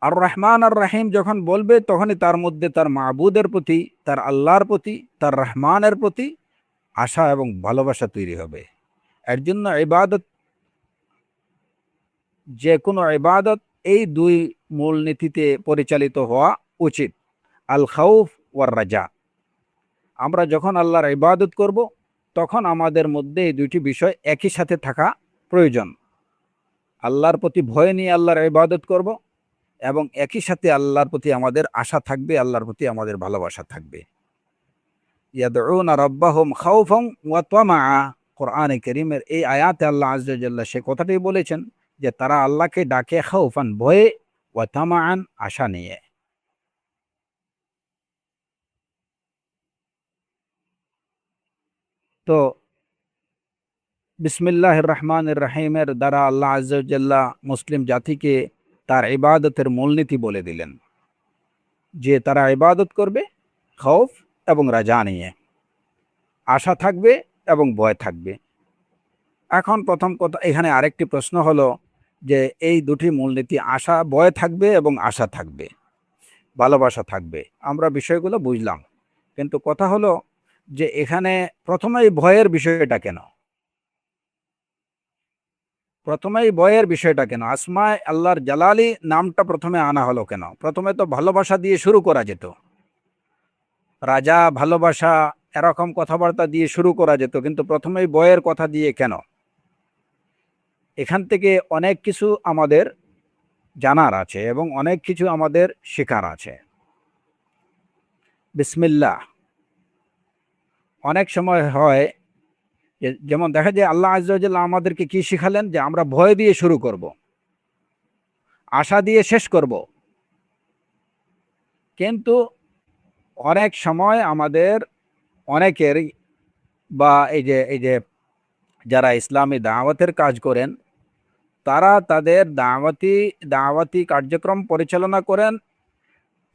আর রহমান আর রাহিম যখন বলবে তখনই তার মধ্যে তার মাবুদের প্রতি, তার আল্লাহর প্রতি, তার রহমানের প্রতি আশা এবং ভালোবাসা তৈরি হবে। এর জন্য ইবাদত, যে কোনো ইবাদত এই দুই মূলনীতিতে পরিচালিত হওয়া উচিত, আল খাউফ ওয়ার রাজা। আমরা যখন আল্লাহর ইবাদত করব তখন আমাদের মধ্যে এই দুইটি বিষয় একই সাথে থাকা প্রয়োজন। আল্লাহর প্রতি ভয় নিয়ে আল্লাহর ইবাদত করব, এবং একই সাথে আল্লাহর প্রতি আমাদের আশা থাকবে, আল্লাহর প্রতি আমাদের ভালোবাসা থাকবে। ইয়াদউনা রাব্বাহুম খাউফান ওয়া তামাআ, কোরআনে কারীমের এই আয়াতে আল্লাহ আজ্জা ওয়া জাল্লা সে কথাটাই বলেছেন যে তারা আল্লাহকে ডাকে খাউফান, ভয়ে, ওয়া তামাআন, আশা নিয়ে। তো বিসমিল্লাহির রহমানির রহিমের দ্বারা আল্লাহ আজ্জা ওয়া জাল্লা মুসলিম জাতিকে তার ইবাদতের মূলনীতি বলে দিলেন, যে তারা ইবাদত করবে খাউফ এবং রাজা নিয়ে। আশা থাকবে এবং ভয় থাকবে। এখন প্রথম কথা, এখানে আরেকটি প্রশ্ন হলো যে এই দুটি মূলনীতি, আশা, ভয় থাকবে এবং আশা থাকবে, ভালোবাসা থাকবে, আমরা বিষয়গুলো বুঝলাম। কিন্তু কথা হলো যে এখানে প্রথমেই ভয়ের বিষয়টা কেন? প্রথমেই ভয়ের বিষয়টা কেন? আসমায় আল্লাহর জালালি নামটা প্রথমে আনা হলো কেন? প্রথমে তো ভালোবাসা দিয়ে শুরু করা যেত। রাজা, ভালোবাসা, এরকম কথাবার্তা দিয়ে শুরু করা যেত, কিন্তু প্রথমেই ভয়ের কথা দিয়ে কেন? এখান থেকে অনেক কিছু আমাদের জানার আছে এবং অনেক কিছু আমাদের শেখার আছে। বিসমিল্লাহ অনেক সময় হয় যেমন দেখা যায় আল্লাহ আযজা ওয়া জাল্লা আমাদেরকে কি শিখালেন, যে আমরা ভয় দিয়ে শুরু করব, আশা দিয়ে শেষ করব। কিন্তু অনেক সময় আমাদের অনেকেরই, বা এই যে যারা ইসলামী দাওয়াতের কাজ করেন, তারা তাদের দাওয়াতি কার্যক্রম পরিচালনা করেন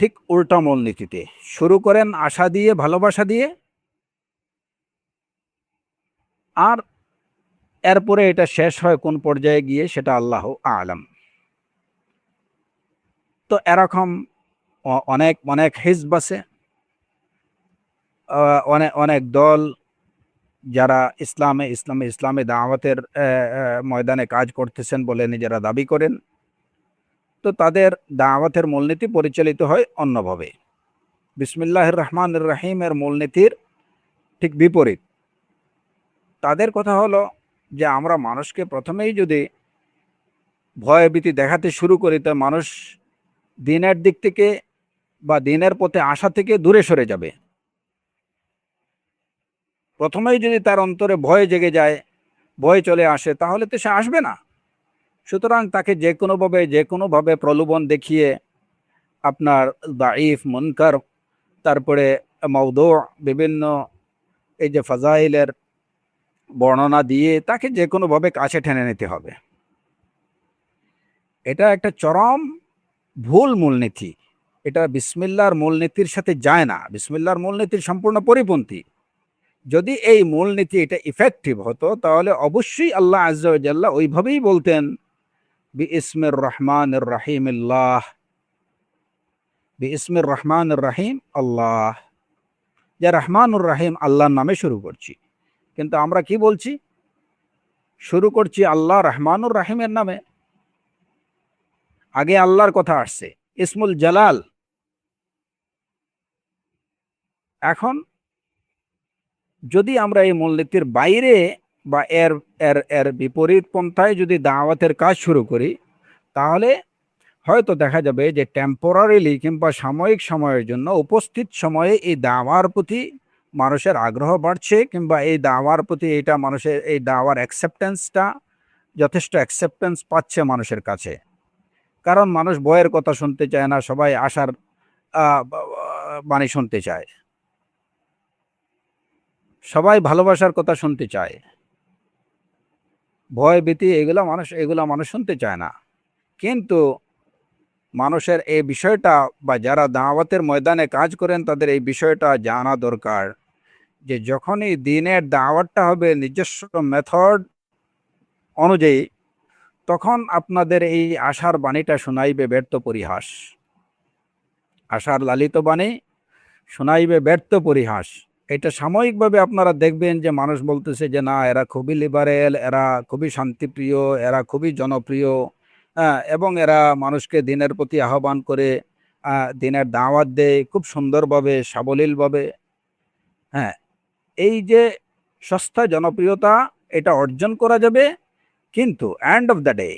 ঠিক উল্টা মূলনীতিতে। শুরু করেন আশা দিয়ে, ভালোবাসা দিয়ে, আর এরপরে এটা শেষ হয় কোন পর্যায়ে গিয়ে সেটা আল্লাহ আলাম। তো এরকম অনেক অনেক হিজব আছে, অনেক অনেক দল, যারা ইসলামে দাওয়াতের ময়দানে কাজ করতেছেন বলে নিজেরা দাবি করেন। তো তাদের দাওয়াতের মূলনীতি পরিচালিত হয় অন্যভাবে। বিসমিল্লাহির রহমানির রহিমের মূলনীতির ঠিক বিপরীত। তাদের কথা হলো যে আমরা মানুষকে প্রথমেই যদি ভয়ভীতি দেখাতে শুরু করি, তো মানুষ দিনের দিক থেকে বা দিনের পথে আসা থেকে দূরে সরে যাবে। প্রথমেই যদি তার অন্তরে ভয় জেগে যায়, ভয় চলে আসে, তাহলে তো সে আসবে না। সুতরাং তাকে যে কোনোভাবে প্রলোভন দেখিয়ে, আপনার দাইফ, মুনকার, তারপরে মাউদু, বিভিন্ন এই যে ফাজাইলের বর্ণনা দিয়ে তাকে যে কোনোভাবে কাছে টেনে নিতে হবে। এটা একটা চরম ভুল মূলনীতি। এটা বিসমিল্লাহর মূলনীতির সাথে যায় না, বিসমিল্লাহর মূলনীতির সম্পূর্ণ পরিপন্থী। যদি এই মূলনীতি এটা ইফেক্টিভ হতো, তাহলে অবশ্যই আল্লাহ আযজা ওয়া জাল্লা ওইভাবেই বলতেন, বিইসমির রহমানির রহিমিল্লাহ, বিইসমির রহমানির রহিম আল্লাহ, যে রহমানুর রহিম আল্লাহর নামে শুরু করছি। কিন্তু আমরা কি বলছি? শুরু করছি আল্লাহ রহমানুর রাহিমের নামে। আগে আল্লাহর কথা আসছে, ইসমুল জালাল। এখন যদি আমরা এই মূলনীতির বাইরে বা এর এর এর বিপরীত পন্থায় যদি দাওয়াতের কাজ শুরু করি, তাহলে হয়তো দেখা যাবে যে টেম্পোরারিলি কিংবা সাময়িক সময়ের জন্য উপস্থিত সময়ে এই দাওয়ার প্রতি মানুষের আগ্রহ বাড়ছে, কিংবা এই দাওয়ার প্রতি এটা মানুষের এই দাওয়ার অ্যাকসেপ্টেন্সটা যথেষ্ট অ্যাকসেপ্টেন্স পাচ্ছে মানুষের কাছে। কারণ মানুষ ভয়ের কথা শুনতে চায় না, সবাই আশার বাণী শুনতে চায়, সবাই ভালোবাসার কথা শুনতে চায়। ভয় ভীতি এগুলা মানুষ শুনতে চায় না। কিন্তু মানুষের এই বিষয়টা, বা যারা দাওয়াতের ময়দানে কাজ করেন তাদের এই বিষয়টা জানা দরকার, যে যখনই দ্বীনের দাওয়াতটা হবে নিজস্ব মেথড অনুযায়ী, তখন আপনাদের এই আশার বাণীটা শোনাইবে ব্যর্থ পরিহাস। আশার লালিত বাণী শোনাইবে ব্যর্থ পরিহাস। এটা সাময়িকভাবে আপনারা দেখবেন যে মানুষ বলতেছে যে না, এরা খুবই লিবারেল, এরা খুবই শান্তিপ্রিয়, এরা খুবই জনপ্রিয়, হ্যাঁ, এবং এরা মানুষকে দিনের প্রতি আহ্বান করে, দিনের দাওয়াত দেয় খুব সুন্দরভাবে, সাবলীলভাবে। হ্যাঁ, এই যে সস্তা জনপ্রিয়তা, এটা অর্জন করা যাবে, কিন্তু এন্ড অফ দ্য ডে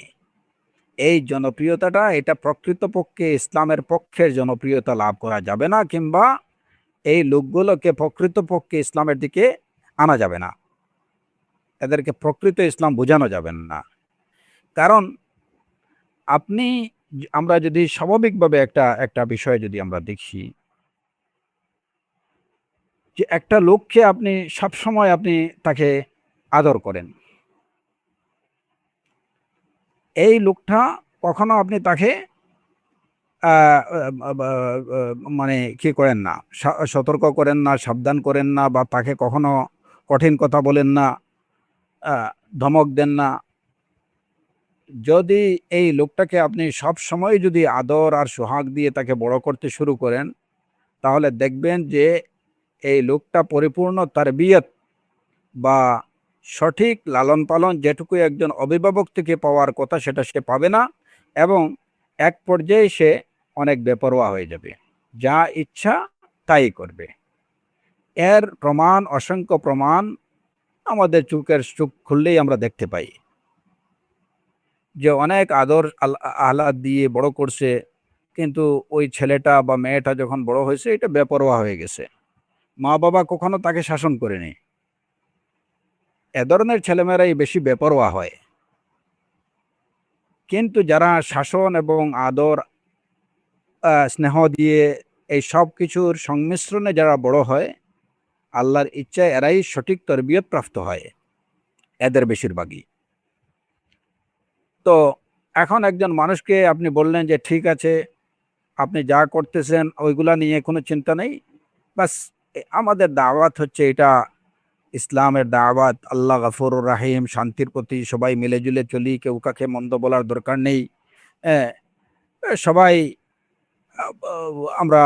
এই জনপ্রিয়তাটা এটা প্রকৃতপক্ষে ইসলামের পক্ষের জনপ্রিয়তা লাভ করা যাবে না, কিংবা এই লোকগুলোকে প্রকৃতপক্ষে ইসলামের দিকে আনা যাবে না, এদেরকে প্রকৃত ইসলাম বোঝানো যাবে না। কারণ আপনি, আমরা যদি স্বাভাবিকভাবে একটা একটা বিষয় যদি আমরা দেখি, যে একটা লোককে আপনি সবসময় আপনি তাকে আদর করেন, এই লোকটা কখনো আপনি তাকে আহ, আহ, আহ, মানে কি করেন না, সতর্ক করেন না, সাবধান করেন না, বা তাকে কখনো কঠিন কথা বলেন না, আহ, ধমক দেন না, যদি এই লোকটাকে আপনি সব সময় যদি আদর আর সোহাগ দিয়ে তাকে বড় করতে শুরু করেন, তাহলে দেখবেন যে এই লোকটা পরিপূর্ণ তারবিয়ত বা সঠিক লালন পালন যেটুকু একজন অভিভাবক থেকে পাওয়ার কথা সেটা সে পাবে না, এবং এক পর্যায়ে সে অনেক বেপরোয়া হয়ে যাবে, যা ইচ্ছা তাই করবে। এর প্রমাণ, অসংখ্য প্রমাণ আমাদের চোখ খুললেই আমরা দেখতে পাই, যে অনেক আদর আহ্লাদ দিয়ে বড় করছে, কিন্তু ওই ছেলেটা বা মেয়েটা যখন বড় হয়েছে এটা বেপরোয়া হয়ে গেছে, মা বাবা কখনো তাকে শাসন করেনি। এ ধরনের ছেলেমেয়েরাই বেশি বেপরোয়া হয়। কিন্তু যারা শাসন এবং আদর, স্নেহ দিয়ে এই সব কিছুর সংমিশ্রণে যারা বড় হয়, আল্লাহর ইচ্ছায় এরাই সঠিক তরবিয়ত প্রাপ্ত হয়, এদের বেশিরভাগই। তো এখন একজন মানুষকে আপনি বললেন যে ঠিক আছে, আপনি যা করতেছেন ওইগুলা নিয়ে কোনো চিন্তা নেই, বাস আমাদের দাওয়াত হচ্ছে এটা ইসলামের দাওয়াত, আল্লাহ গফুরুর রাহিম, শান্তির প্রতি, সবাই মিলেজুলে চলি, কেউ কাকে মন্দ বলার দরকার নেই। হ্যাঁ, সবাই আমরা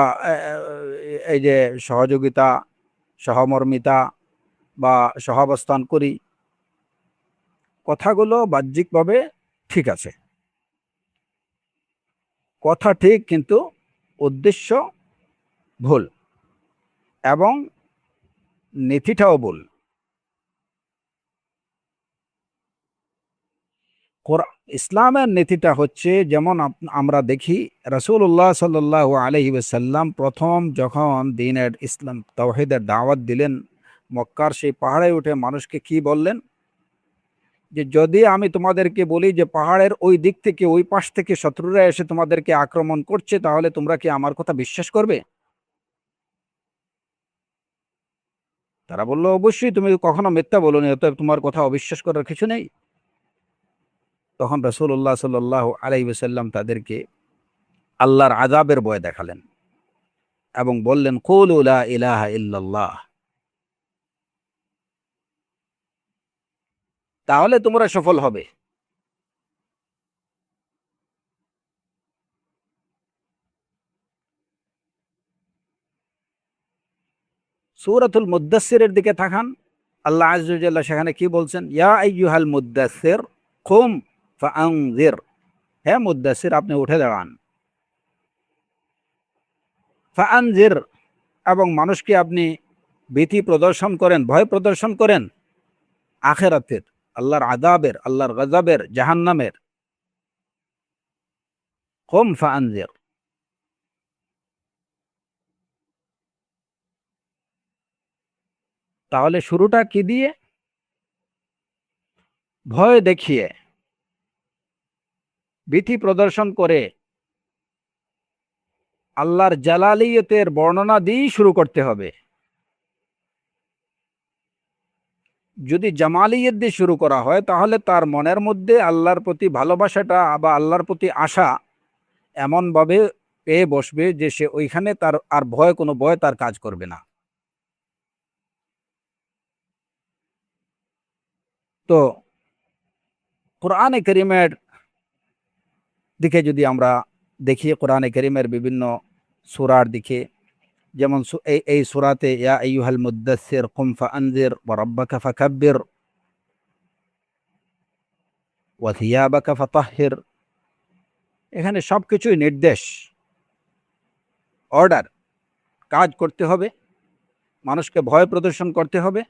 এই যে সহযোগিতা, সহমর্মিতা বা সহাবস্থান করি, কথাগুলো বাহ্যিকভাবে ঠিক আছে, কথা ঠিক, কিন্তু উদ্দেশ্য ভুল এবং নীতিটাও ভুল। ইসলামের নীতিটা হচ্ছে, যেমন আমরা দেখি রাসূলুল্লাহ সাল্লাল্লাহু আলাইহি ওয়াসাল্লাম প্রথম যখন দ্বীনের ইসলাম তাওহীদের দাওয়াত দিলেন, মক্কার সেই পাহাড়ে উঠে মানুষকে কি বললেন, যে যদি আমি তোমাদেরকে বলি যে পাহাড়ের ওই দিক থেকে, ওই পাশ থেকে শত্রুরা এসে তোমাদেরকে আক্রমণ করছে, তাহলে তোমরা কি আমার কথা বিশ্বাস করবে? তারা বলল, অবশ্যই, তুমি কখনো মিথ্যা বলোনি, অতএব তোমার কথা অবিশ্বাস করার কিছু নেই। তখন রাসূলুল্লাহ সাল্লাল্লাহু আলাইহি ওয়াসাল্লাম তাদেরকে আল্লাহর আযাবের ভয় দেখালেন এবং বললেন, কুলু লা ইলাহা ইল্লাল্লাহ, তাহলে তোমরা সফল হবে। সূরাতুল মুদ্দাসসিরের দিকে তাকান, আল্লাহ আযজা ওয়া জাল্লা সেখানে কি বলছেন, ইয়া আইয়ুহাল মুদ্দাসসির কুম ফাআনযির, হে মুদ্দাসসির আপনি উঠে দাঁড়ান, ফাআনযির, এবং মানুষকে আপনি ভীতি প্রদর্শন করেন, ভয় প্রদর্শন করেন আখিরাতের, আল্লাহর আযাবের, আল্লাহর গজবের, জাহান্নামের। কুম ফাআনযির, তাহলে শুরুটা কি দিয়ে? ভয় দেখিয়ে, ভীতি প্রদর্শন করে, আল্লাহর জালালিয়তের বর্ণনা দিয়েই শুরু করতে হবে। যদি জামালিয়ত দিয়ে শুরু করা হয়, তাহলে তার মনের মধ্যে আল্লাহর প্রতি ভালোবাসাটা বা আল্লাহর প্রতি আশা এমনভাবে পেয়ে বসবে যে সে ওইখানে তার আর কোনো ভয় তার কাজ করবে না। তো কোরআনে কারীমের দিকে যদি আমরা দেখি, কোরআনে কারীমের বিভিন্ন সূরার দিকে, যেমন এই সূরাতে ইয়া আইয়ুহাল মুদ্দাসসির কুম ফাআনযির ওয়া রাব্বাকা ফাকাব্বির ওয়া থিয়াবাকা ফাতাহহির, এখানে সবকিছুই নির্দেশ, অর্ডার, কাজ করতে হবে, মানুষকে ভয় প্রদর্শন করতে হবে।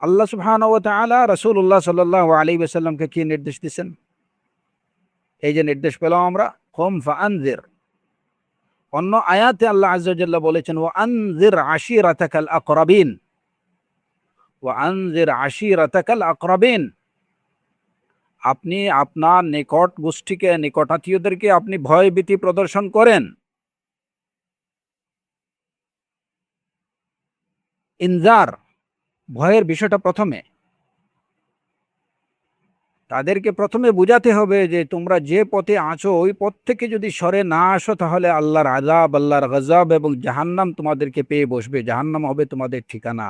আল্লাহ সুবহানাহু ওয়া তাআলা রাসূলুল্লাহ সাল্লাল্লাহু আলাইহি ওয়াসাল্লামকে কি নির্দেশ দিয়েছেন? এই যে নির্দেশ পেলাম আমরা, কুম ফাআনযির। অন্য আয়াতে আল্লাহ আযজা ওয়া জাল্লা বলেছেন, ওয়া আনযির আশীরাতাকাল আকরাবিন, ওয়া আনযির আশীরাতাকাল আকরাবিন, আপনি আপনার নিকট গোষ্ঠীকে, নিকটাত্মীয়দেরকে আপনি ভয় ভীতি প্রদর্শন করেন। ইনজার, ভয়ের বিষয়টা প্রথমে, তাদেরকে প্রথমে বুঝাতে হবে যে তোমরা যে পথে আছো ওই পথ থেকে যদি সরে না আসো তাহলে আল্লাহর আযাব, আল্লাহর গজব এবং জাহান্নাম তোমাদেরকে পেয়ে বসবে। জাহান্নাম হবে তোমাদের ঠিকানা,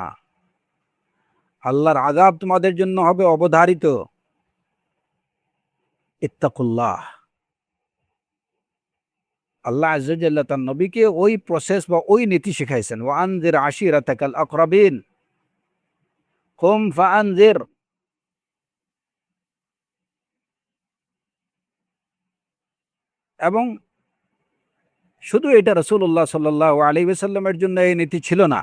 আল্লাহর আযাব তোমাদের জন্য হবে অবধারিত। ইত্তাকুল্লাহ। আল্লাহ আযজা ওয়া জাল্লা তার নবীকে ওই প্রসেস বা ওই নীতি শিখাইছেন। ওয়া আনজির আশিরাতাকাল আকরাবিন, কুম ফাআনজির। এবং শুধু এটা রাসূলুল্লাহ সাল্লাল্লাহু আলাইহি ওয়াসাল্লামের জন্য এই নীতি ছিল না,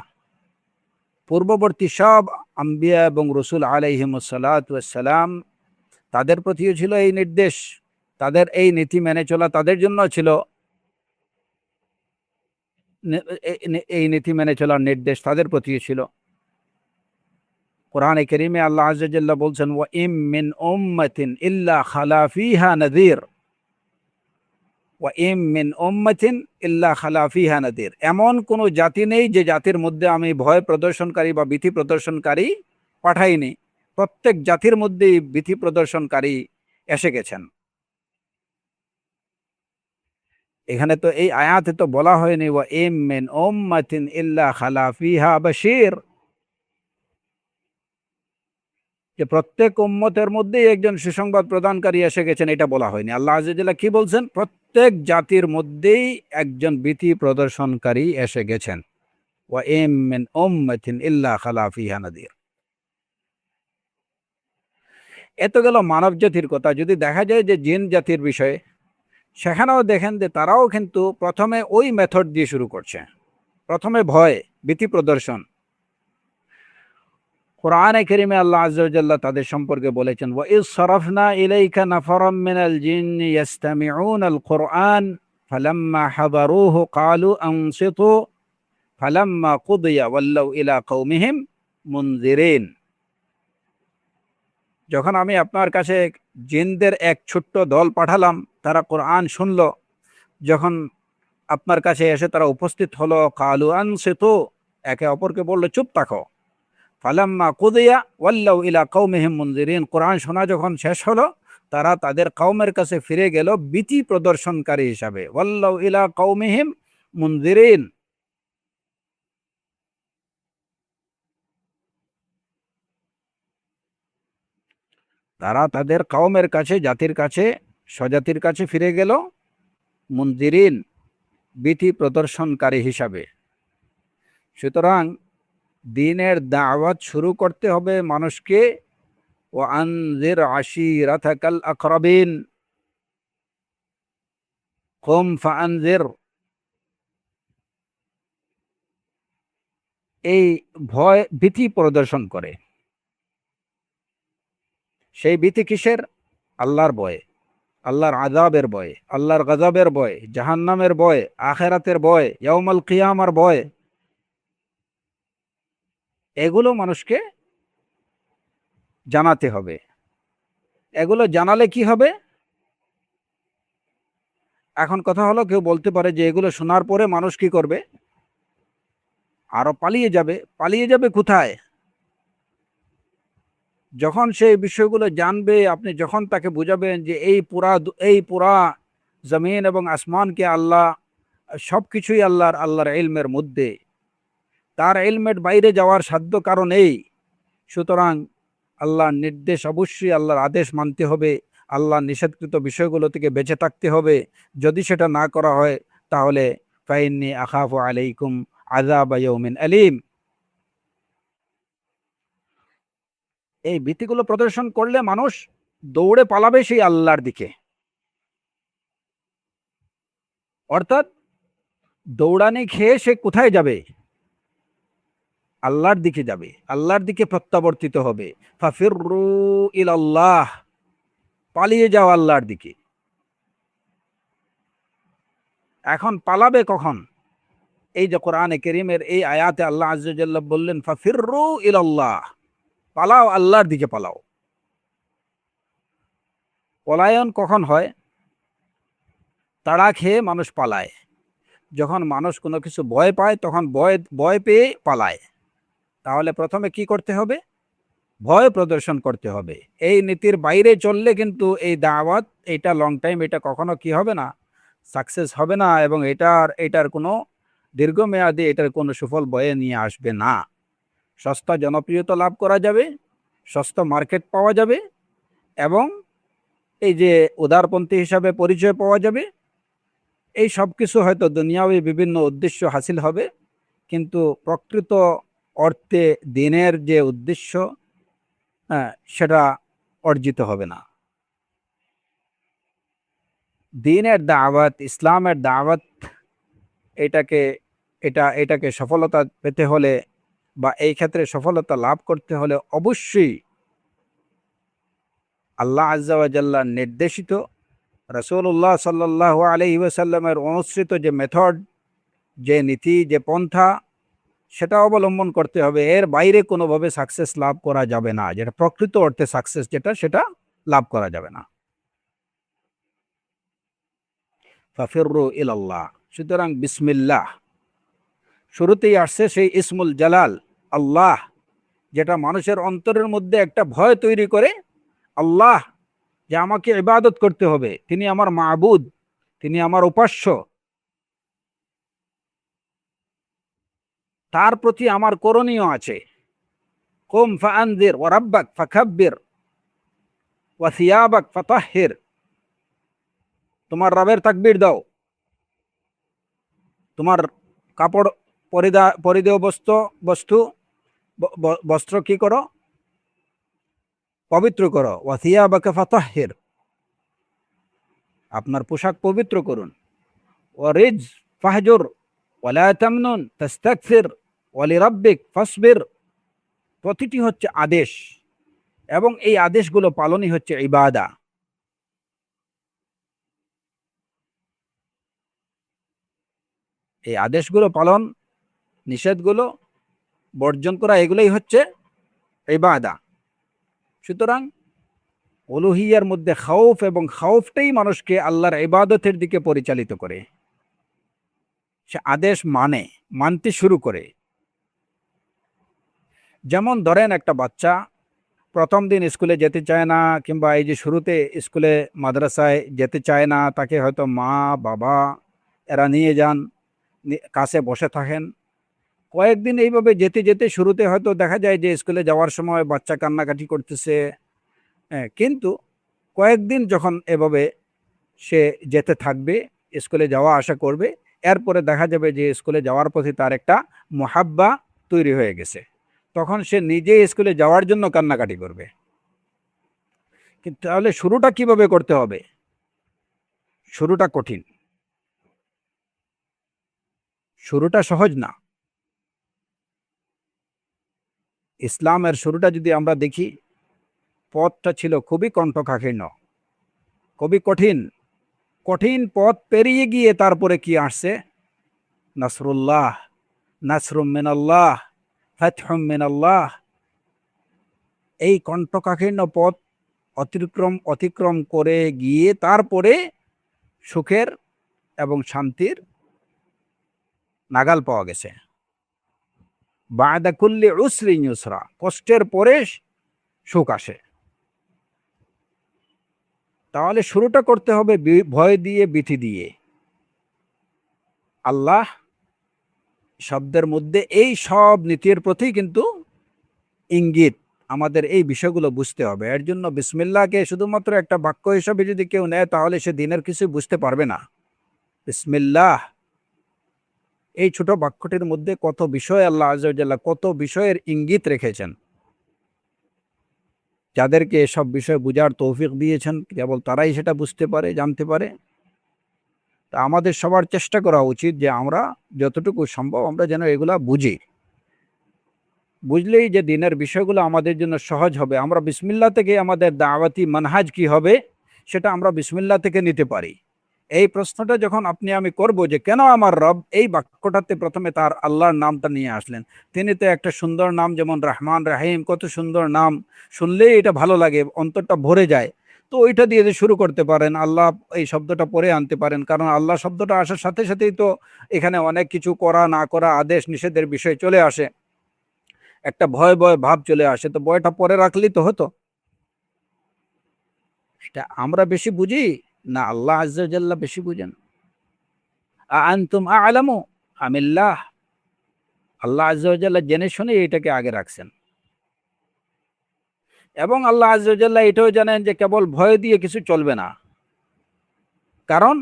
পূর্ববর্তী সব আম্বিয়া এবং রসুল আলাইহিমুস সালাতু ওয়াস সালাম তাদের প্রতিও ছিল এই নির্দেশ। তাদের এই নীতি মেনে চলা তাদের জন্য ছিল, এই নীতি মেনে চলার নির্দেশ তাদের প্রতিও ছিল। কোরআনে কারীমে আল্লাহ আযজা ওয়া জাল্লা বলছেন, ওয়া ইম মিন উম্মাতিন ইল্লা খালা ফিহা নাযীর, ওয়া ইম মিন উম্মাতিন ইল্লা খালা ফিহা নাযীর। এমন কোন জাতি নেই যে জাতির মধ্যে আমি ভয় প্রদর্শনকারী বা ভীতি প্রদর্শনকারী পাঠাইনি। প্রত্যেক জাতির মধ্যেই ভীতি প্রদর্শনকারী এসে গেছেন। এখানে তো এই আয়াতে তো বলা হয়নি ওয়া ইম মিন উম্মাতিন ইল্লা খালা ফিহা বাশীর, যে প্রত্যেক উম্মতের মধ্যেই একজন সুসংবাদ প্রদানকারী এসে গেছেন, এটা বলা হয়নি। আল্লাহ আযজা ওয়া জাল্লা কি বলছেন? প্রত্যেক জাতির মধ্যেই একজন ভীতি প্রদর্শনকারী এসে গেছেন। ওয়া ইম মিন উম্মাতিন ইল্লা খালা ফিহা নাযীর। এত গেল মানব জাতির কথা। যদি দেখা যায় যে জিন জাতির বিষয়ে, সেখানেও দেখেন যে তারাও কিন্তু প্রথমে ওই মেথড দিয়ে শুরু করছে। প্রথমে ভয়, ভীতি প্রদর্শন। কোরআনে কারীমে আল্লাহ আযজা ওয়া জাল্লা তাদের সম্পর্কে বলেছেন, ওয়া ইয সারাফনা ইলাইকা নাফারাম মিনাল জিন্নি ইয়াস্তামিউনাল কুরআন ফালাম্মা হাদারুহু ক্বালু আনসিতু ফালাম্মা কুদিয়া ওয়াল্লাউ ইলা কওমিহিম মুনজিরিন। যখন আমি আপনার কাছে জিনদের এক ছোট্ট দল পাঠালাম, তারা কোরআন শুনল, যখন আপনার কাছে এসে তারা উপস্থিত হলো, ক্বালু আনসিতু, একে অপরকে বলল চুপ থাকো। ফালাম্মা কুদিয়া ওয়াল্লাউ ইলা কওমিহিম মুনজিরিন, কোরআন শোনা যখন শেষ হলো, তারা তাদের কওমের কাছে ফিরে গেল ভীতি প্রদর্শনকারী হিসাবে। ওয়াল্লাউ ইলা কওমিহিম মুনজিরিন। তারা তাদের কওমের কাছে, জাতির কাছে, স্বজাতির কাছে ফিরে গেল মুনজিরিন, ভীতি প্রদর্শনকারী হিসাবে। সুতরাং দ্বীনের দাওয়াত শুরু করতে হবে মানুষকে ওয়া আনজির আশিরাতাকাল আকরাবিন, কুম ফাআনজির। এই ভয়, ভীতি প্রদর্শন করে। সেই ভীতি কিসের? আল্লাহর ভয়, আল্লাহর আযাবের ভয়, আল্লাহর গজবের ভয়, জাহান্নামের ভয়, আখিরাতের ভয়, ইয়াউমুল কিয়ামার ভয়। এগুলো মানুষকে জানাতে হবে। এগুলো জানালে কি হবে? এখন কথা হলো, কেউ বলতে পারে যে এগুলো শোনার পরে মানুষ কি করবে? আরো পালিয়ে যাবে। পালিয়ে যাবে কোথায়? যখন সেই বিষয়গুলো জানবে, আপনি যখন তাকে বুঝাবেন যে এই পুরা জমিন এবং আসমানকে আল্লাহ, সবকিছুই আল্লাহর, আল্লাহর ইলমের মধ্যে, তার ইলমের বাইরে যাওয়ার সাধ্য কারো নেই। সুতরাং আল্লাহর নির্দেশ, অবশ্যই আল্লাহর আদেশ মানতে হবে, আল্লাহর নিষেধকৃত বিষয়গুলো থেকে বেঁচে থাকতে হবে। যদি সেটা না করা হয় তাহলে ফাইন্নী আখাফু আলাইকুম আযাবা ইয়াউমিন আলীম। এই ভীতিগুলো প্রদর্শন করলে মানুষ দৌড়ে পালাবে সেই আল্লাহর দিকে। অর্থাৎ দৌড়ানি খেয়ে সে কোথায় যাবে? আল্লাহর দিকে যাবে, আল্লাহর দিকে প্রত্যাবর্তিত হবে। ফাফিররু ইলাল্লাহ, পালিয়ে যাও আল্লাহর দিকে। এখন পালাবে কখন? এই যে কোরআনে কারীমের এই আয়াতে আল্লাহ আযজা ওয়া জাল্লা বললেন, ফাফিররু ইলাল্লাহ, পালাও, আল্লাহর দিকে পালাও। পলায়ন কখন হয়? তাড়া খেয়ে মানুষ পালায়। যখন মানুষ কোনো কিছু ভয় পায় তখন ভয় ভয় পেয়ে পালায়। তাহলে প্রথমে কি করতে হবে? ভয় প্রদর্শন করতে হবে। এই নীতির বাইরে চললে কিন্তু এই দাওয়াত এটা লং টাইম এটা কখনো কি হবে না, সাকসেস হবে না, এবং এটার কোনো দীর্ঘমেয়াদী এটার কোনো সুফল বয়ে নিয়ে আসবে না। সস্তা জনপ্রিয়তা লাভ করা যাবে, সস্তা মার্কেট পাওয়া যাবে, এবং এই যে উদারপন্থী হিসাবে পরিচয় পাওয়া যাবে। এই সব কিছু হয়তো দুনিয়াবী বিভিন্ন উদ্দেশ্য হাসিল হবে, কিন্তু প্রকৃত অর্থে দিনের যে উদ্দেশ্য সেটা অর্জিত হবে না। দ্বীনের দাওয়াত, ইসলামের দাওয়াত, এটাকে এটাকে সফলতা পেতে হলে বা এই ক্ষেত্রে সফলতা লাভ করতে হলে অবশ্যই আল্লাহ আজ্জা ওয়া জাল্লার নির্দেশিত, রাসূলুল্লাহ সাল্লাল্লাহু আলাইহি ওয়াসাল্লামের অনুসৃত যে মেথড, যে নীতি, যে পন্থা, সেটা অবলম্বন করতে হবে। এর বাইরে কোনোভাবে সাকসেস লাভ করা যাবে না, যেটা প্রকৃত অর্থে সাকসেস যেটা, সেটা লাভ করা যাবে না। ফাফিররু ইলাল্লাহ, সুতরাং বিসমিল্লাহ শুরুতেই আসছে সেই ইসমুল জালাল আল্লাহ, যেটা মানুষের অন্তরের মধ্যে একটা ভয় তৈরি করে। আল্লাহ, যে আমাকে ইবাদত করতে হবে, তিনি আমার মাবুদ, তিনি আমার উপাস্য, তার প্রতি আমার করণীয় আছে। কুম ফাআনজির ওয়া রাব্বাক ফাকাব্বির ওয়া সিয়াবাক ফাতাহহির, তোমার রবের তাকবীর দাও, তোমার কাপড় পরিধেয় বস্ত্র কি করো, পবিত্র করো। ওয়া সিয়াবাক ফাতাহহির, আপনার পোশাক পবিত্র করুন। ওয়া রিজ ফাহজুর ওয়া লা তামনুন তাস্তাকসির ওয়া লিরাব্বিক ফাসবির, প্রতিটি হচ্ছে আদেশ, এবং এই আদেশগুলো পালনই হচ্ছে ইবাদা। এই আদেশগুলো পালন, নিষেধগুলো বর্জন করা, এগুলোই হচ্ছে ইবাদা। সুতরাং উলুহিয়ার মধ্যে খাউফ, এবং খাউফটাই মানুষকে আল্লাহর ইবাদতের দিকে পরিচালিত করে। সে আদেশ মানতে শুরু করে। যেমন ধরেন একটা বাচ্চা প্রথম দিন স্কুলে যেতে চায় না, কিংবা এই যে শুরুতে স্কুলে মাদ্রাসায় যেতে চায় না, তাকে হয়তো মা বাবা এরা নিয়ে যান, কাছে বসে থাকেন। কয়েকদিন এইভাবে যেতে যেতে শুরুতে হয়তো দেখা যায় যে স্কুলে যাওয়ার সময় বাচ্চা কান্নাকাটি করতেছে, কিন্তু কয়েকদিন যখন এভাবে সে যেতে থাকবে, স্কুলে যাওয়া আসা করবে, এরপরে দেখা যাবে যে স্কুলে যাওয়ার প্রতি তার একটা মুহাব্বা তৈরি হয়ে গেছে। তখন সে নিজে স্কুলে যাওয়ার জন্য কান্নাকাটি করবে। কিন্তু তাহলে শুরুটা কিভাবে করতে হবে? শুরুটা কঠিন, শুরুটা সহজ না। ইসলামের শুরুটা যদি আমরা দেখি, পথটা ছিল খুবই কণ্ঠকাকীর্ণ, খুবই কঠিন। কঠিন পথ পেরিয়ে গিয়ে তারপরে কি আসছে? নাসরুল্লাহ, নাসরুম মিনাল্লাহ, ফাতহুম মিনাল্লাহ। এই কণ্ঠকাকীর্ণ পথ অতিক্রম করে গিয়ে তারপরে সুখের এবং শান্তির নাগাল পাওয়া গেছে। বা'দা কুল্লি উসরিন ইউসরা, কষ্টের পরে সুখ আসে। তাহলে শুরুটা করতে হবে ভয় দিয়ে, ভীতি দিয়ে। আল্লাহ শব্দের মধ্যে এই সব নীতির প্রতি কিন্তু ইঙ্গিত। আমাদের এই বিষয়গুলো বুঝতে হবে। এর জন্য বিসমিল্লাহকে শুধুমাত্র একটা বাক্য হিসাবে যদি কেউ নেয়, তাহলে সে দিনের কিছু বুঝতে পারবে না। বিসমিল্লাহ, এই ছোট বাক্যটির মধ্যে কত বিষয় আল্লাহ আযজা ওয়া জাল্লা কত বিষয়ের ইঙ্গিত রেখেছেন। যাদেরকে এসব বিষয় বুঝার তৌফিক দিয়েছেন, কেবল তারাই সেটা বুঝতে পারে, জানতে পারে। তা আমাদের সবার চেষ্টা করা উচিত যে আমরা যতটুকু সম্ভব আমরা যেন এগুলা বুঝি। বুঝলেই যে দিনের বিষয়গুলো আমাদের জন্য সহজ হবে। আমরা বিসমিল্লাহ থেকে আমাদের দাওয়াতি মানহাজ কি হবে, সেটা আমরা বিসমিল্লাহ থেকে নিতে পারি। এই প্রশ্নটা যখন আপনি আমি করব যে কেন আমার রব এই বাক্যটাতে প্রথমে তার আল্লাহর নামটা নিয়ে আসলেন। তিনি তো একটা সুন্দর নাম, যেমন রহমান রাহিম, কত সুন্দর নাম, শুনলেই এটা ভালো লাগে, অন্তরটা ভরে যায়। তো ওইটা দিয়ে যে শুরু করতে পারেন, আল্লাহ এই শব্দটা পরে আনতে পারেন, কারণ আল্লাহ শব্দটা আসার সাথে সাথেই তো এখানে অনেক কিছু করা না করা, আদেশ নিষেধের বিষয় চলে আসে। একটা ভয় ভয় ভাব চলে আসে, তো ভয়টা পরে রাখলেই তো হতো। এটা আমরা বেশি বুঝি না আল্লাহ আজ্জা ওয়া জাল্লা বেশি বুঝেন? আনতুম আ'লামু আমিল্লাহ? আল্লাহ আজ্জা ওয়া জাল্লা জেনে শুনে এটাকে আগে রাখছেন। এবং আল্লাহ আজ্জা ওয়া জাল্লা এটাও জানেন যে কেবল ভয় দিয়ে কিছু চলবে না। কারণ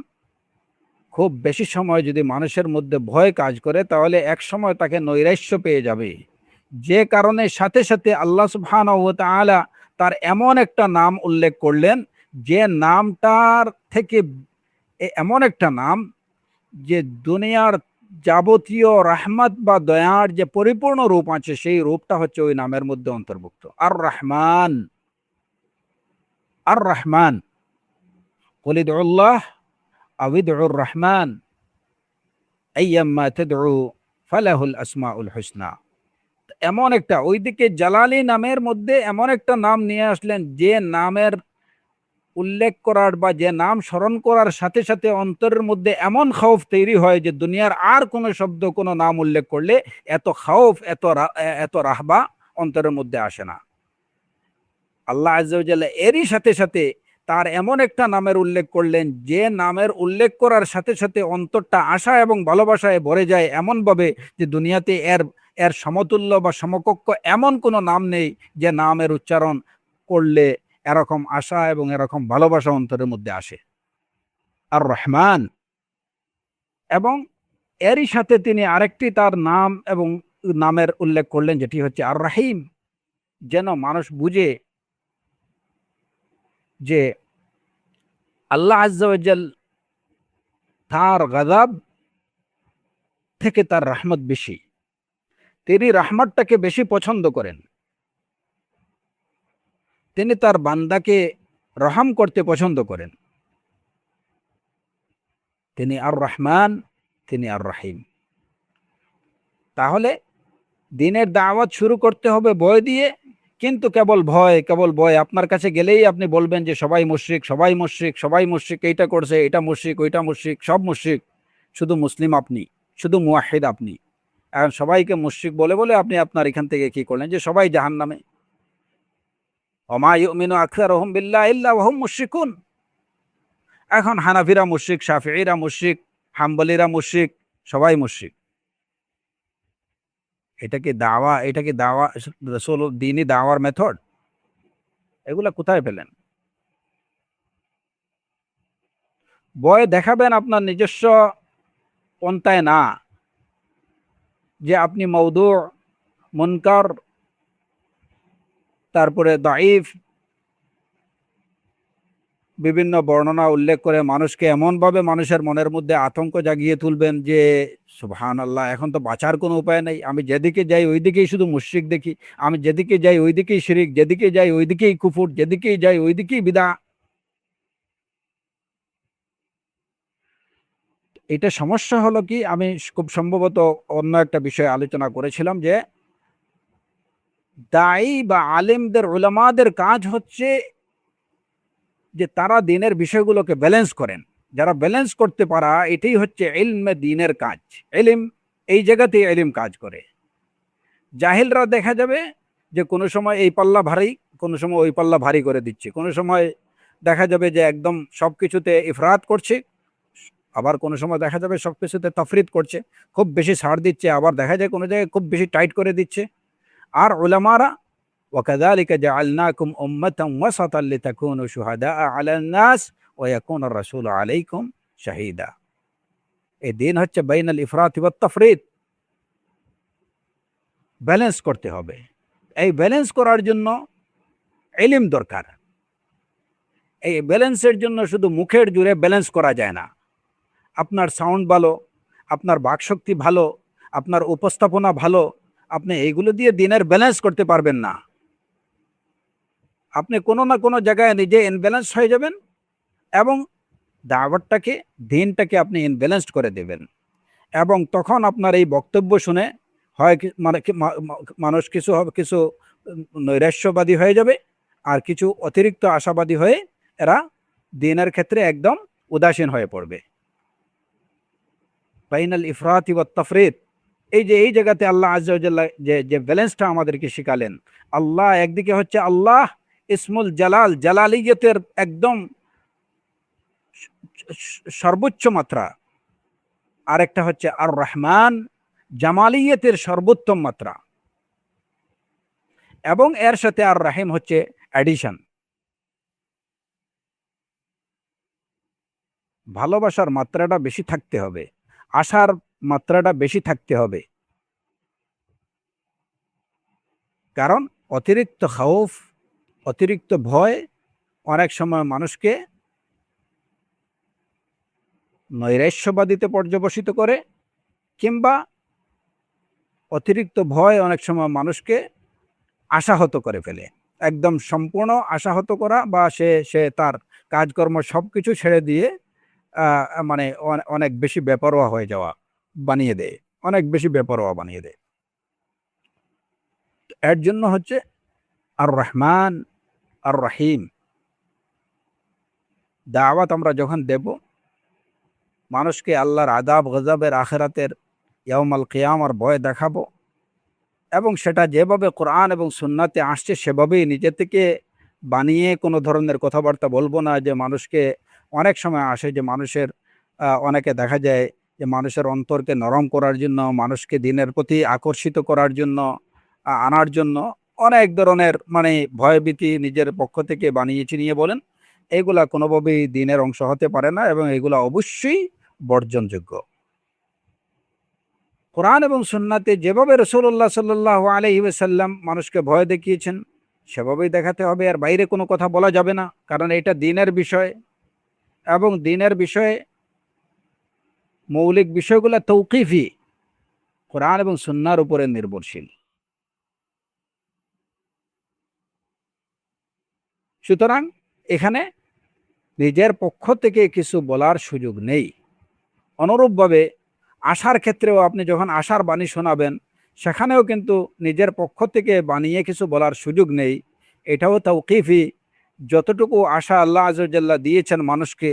খুব বেশি সময় যদি মানুষের মধ্যে ভয় কাজ করে তাহলে একসময় তাকে নৈরাশ্য পেয়ে যাবে। যে কারণে সাথে সাথে আল্লাহ সুবহানাহু ওয়া তাআলা তার এমন একটা নাম উল্লেখ করলেন, যে নামটার থেকে এমন একটা নাম যে দুনিয়ার যাবতীয় রাহমাত বা দয়ার যে পরিপূর্ণ রূপ আছে সেই রূপটা হচ্ছে ওই নামের মধ্যে অন্তর্ভুক্ত। আর রহমান, আর রহমান। কুল ইদউল্লাহ আও ইদউর রহমান আইয়াম্মা তাদউ ফালাহুল আসমাউল হুসনা। এমন একটা ওইদিকে জালালি নামের মধ্যে এমন একটা নাম নিয়ে আসলেন, যে নামের উল্লেখ করার বা যে নাম স্মরণ করার সাথে সাথে অন্তরের মধ্যে এমন খৌফ তৈরি হয় যে দুনিয়ার আর কোনো শব্দ কোনো নাম উল্লেখ করলে এত খৌফ এত রাহবা অন্তরের মধ্যে আসে না। আল্লাহ আজ্জা ওয়া জাল্লা এরই সাথে সাথে তার এমন একটা নামের উল্লেখ করলেন, যে নামের উল্লেখ করার সাথে সাথে অন্তরটা আশা এবং ভালোবাসায় ভরে যায় এমনভাবে যে দুনিয়াতে এর এর সমতুল্য বা সমকক্ষ এমন কোনো নাম নেই যে নামের উচ্চারণ করলে এরকম আশা এবং এরকম ভালোবাসা অন্তরের মধ্যে আসে। আর রহমান। এবং এরই সাথে তিনি আরেকটি তার নাম এবং নামের উল্লেখ করলেন, যেটি হচ্ছে আর রাহিম। যেন মানুষ বুঝে যে আল্লাহ আজ্জা ওয়া জাল তার গজব থেকে তার রহমত বেশি। তিনি রহমতটাকে বেশি পছন্দ করেন। তিনি তার বান্দাকে রহম করতে পছন্দ করেন। তিনি আর রহমান, তিনি আর রাহিম। তাহলে দিনের দাওয়াত শুরু করতে হবে ভয় দিয়ে, কিন্তু কেবল ভয়, কেবল ভয়। আপনার কাছে গেলেই আপনি বলবেন যে সবাই মুশরিক, সবাই মুশরিক, সবাই মুশরিক, এইটা করছে, এটা মুশরিক, ওইটা মুশরিক, সব মুশরিক। শুধু মুসলিম আপনি, শুধু মুওয়াহিদ আপনি। এখন সবাইকে মুশরিক বলে বলে আপনি আপনার এখান থেকে কি করলেন যে সবাই জাহান্নামে। ওমা ইউমিনু আকসারুহুম বিল্লাহি ইল্লা ওয়া হুম মুশরিকুন। এখন হানাফিরা মুশরিক, শাফিঈরা মুশরিক, হাম্বলীরা মুশরিক, সবাই মুশরিক। এটা কি দাওয়া রাসূল দ্বীনি দাওয়ার মেথড? এগুলা কোথায় পেলেন? ভয় দেখাবেন আপনার নিজস্ব পন্থায় না, যে আপনি মওদু, মুনকার, তারপরে দাঈফ বিভিন্ন বর্ণনা উল্লেখ করে মানুষকে এমনভাবে মানুষের মনের মধ্যে আতঙ্ক জাগিয়ে তুলবেন যে সুবহানাল্লাহ, এখন তো বাঁচার কোনো উপায় নেই। আমি যেদিকে যাই ওইদিকেই শুধু মুশরিক দেখি। আমি যেদিকে যাই ওইদিকেই শিরিক, যেদিকে যাই ওইদিকেই কুফর, যেদিকেই যাই ওইদিকেই বিদআহ। এটা সমস্যা হলো কি, আমি খুব সম্ভবত অন্য একটা বিষয়ে আলোচনা করেছিলাম যে দায়ী বা আলেমদের, উলামাদের কাজ হচ্ছে যে তারা দ্বীনের বিষয়গুলোকে ব্যালেন্স করেন। যারা ব্যালেন্স করতে পারা, এটাই হচ্ছে ইলমে দ্বীনের কাজ। ইলম, এই জায়গাতেই ইলম কাজ করে। জাহিলরা দেখা যাবে যে কোনো সময় এই পাল্লা ভারী, কোনো সময় ওই পাল্লা ভারী করে দিচ্ছে। কোনো সময় দেখা যাবে যে একদম সবকিছুতে ইফরাত করছে, আবার কোনো সময় দেখা যাবে সবকিছুতে তাফরিদ করছে, খুব বেশি ছাড় দিচ্ছে, আবার দেখা যায় কোনো জায়গায় খুব বেশি টাইট করে দিচ্ছে। আর উলামারা ওয়াকাযালিকা জাআলনাকুম উম্মাতান ওয়াসাতান লিতাকুনু শুহাদাআ আলান নাস ওয়া ইয়াকুনা আর-রাসূলু আলাইকুম শাহীদা। এই দিন হচ্ছে বাইনাল ইফরাত ওয়াত তাফরিদ। ব্যালেন্স করতে হবে। এই ব্যালেন্স করার জন্য ইলম দরকার। এই ব্যালেন্সের জন্য শুধু মুখের জোরে ব্যালেন্স করা যায় না। আপনার সাউন্ড ভালো, আপনার বাকশক্তি ভালো, আপনার উপস্থাপনা ভালো, আপনি এইগুলো দিয়ে দিনের ব্যালেন্স করতে পারবেন না। আপনি কোনো না কোনো জায়গায় নিজে ইনব্যালেন্স হয়ে যাবেন এবং দাওয়াতটাকে, দ্বীনটাকে আপনি ইনব্যালেন্সড করে দেবেন। এবং তখন আপনার এই বক্তব্য শুনে হয় মানুষ কিছু নৈরাশ্যবাদী হয়ে যাবে, আর কিছু অতিরিক্ত আশাবাদী হয়ে এরা দ্বীনের ক্ষেত্রে একদম উদাসীন হয়ে পড়বে। বাইনাল ইফরাতি ওয়াত তাফরিত, এই জায়গাতে আল্লাহ আজ্জা ওয়া জাল্লা যে যে ব্যালেন্সটা আমাদেরকে শিখালেন, আল্লাহ একদিকে হচ্ছে আল্লাহ ইসমুল জালাল, জালালিয়তের একদম সর্বোচ্চ মাত্রা, আরেকটা হচ্ছে আর রহমান, জামালিয়তের সর্বোত্তম মাত্রা, এবং এর সাথে আর রাহিম হচ্ছে অ্যাডিশন। ভালোবাসার মাত্রাটা বেশি থাকতে হবে, আশার মাত্রাটা বেশি থাকতে হবে। কারণ অতিরিক্ত খাউফ, অতিরিক্ত ভয় অনেক সময় মানুষকে নৈরাশ্যবাদীতে পর্যবসিত করে, কিংবা অতিরিক্ত ভয় অনেক সময় মানুষকে আশাহত করে ফেলে। একদম সম্পূর্ণ আশাহত করা, বা সে সে তার কাজকর্ম সবকিছু ছেড়ে দিয়ে মানে অনেক বেশি বেপরোয়া হয়ে যাওয়া বানিয়ে দেয়, অনেক বেশি বেপরোয়া বানিয়ে দেয়। এর জন্য হচ্ছে আর রহমান আর রহিম দাওয়াত আমরা যখন দেব, মানুষকে আল্লাহর আযাব গজবের, আখিরাতের, ইয়াউমাল কিয়ামার ভয় দেখাবো, এবং সেটা যেভাবে কোরআন এবং সুন্নাতে আসছে সেভাবেই নিজে থেকে বানিয়ে কোনো ধরনের কথাবার্তা বলবো না। যে মানুষকে অনেক সময় আসে যে মানুষের অনেকে দেখা যায় যে মানুষের অন্তরকে নরম করার জন্য, মানুষকে দিনের প্রতি আকর্ষিত করার জন্য, আনার জন্য অনেক ধরনের মানে ভয়ভীতি নিজের পক্ষ থেকে বানিয়ে চিনিয়ে বলেন। এগুলা কোনোভাবেই দিনের অংশ হতে পারে না, এবং এগুলা অবশ্যই বর্জনযোগ্য। কোরআন এবং সুন্নাতে যেভাবে রাসূলুল্লাহ সাল্লাল্লাহু আলাইহি ওয়াসাল্লাম মানুষকে ভয় দেখিয়েছেন সেভাবেই দেখাতে হবে, আর বাইরে কোনো কথা বলা যাবে না। কারণ এটা দ্বীনের বিষয়, এবং দ্বীনের বিষয়ে মৌলিক বিষয়গুলো তৌকিফি, কোরআন এবং সুন্নাহর উপরে নির্ভরশীল। সুতরাং এখানে নিজের পক্ষ থেকে কিছু বলার সুযোগ নেই। অনুরূপভাবে আশার ক্ষেত্রেও আপনি যখন আশার বাণী শোনাবেন, সেখানেও কিন্তু নিজের পক্ষ থেকে বানিয়ে কিছু বলার সুযোগ নেই। এটাও তাওকিফি। যতটুকু আশা আল্লাহ আযজা ওয়া জাল্লা দিয়েছেন মানুষকে,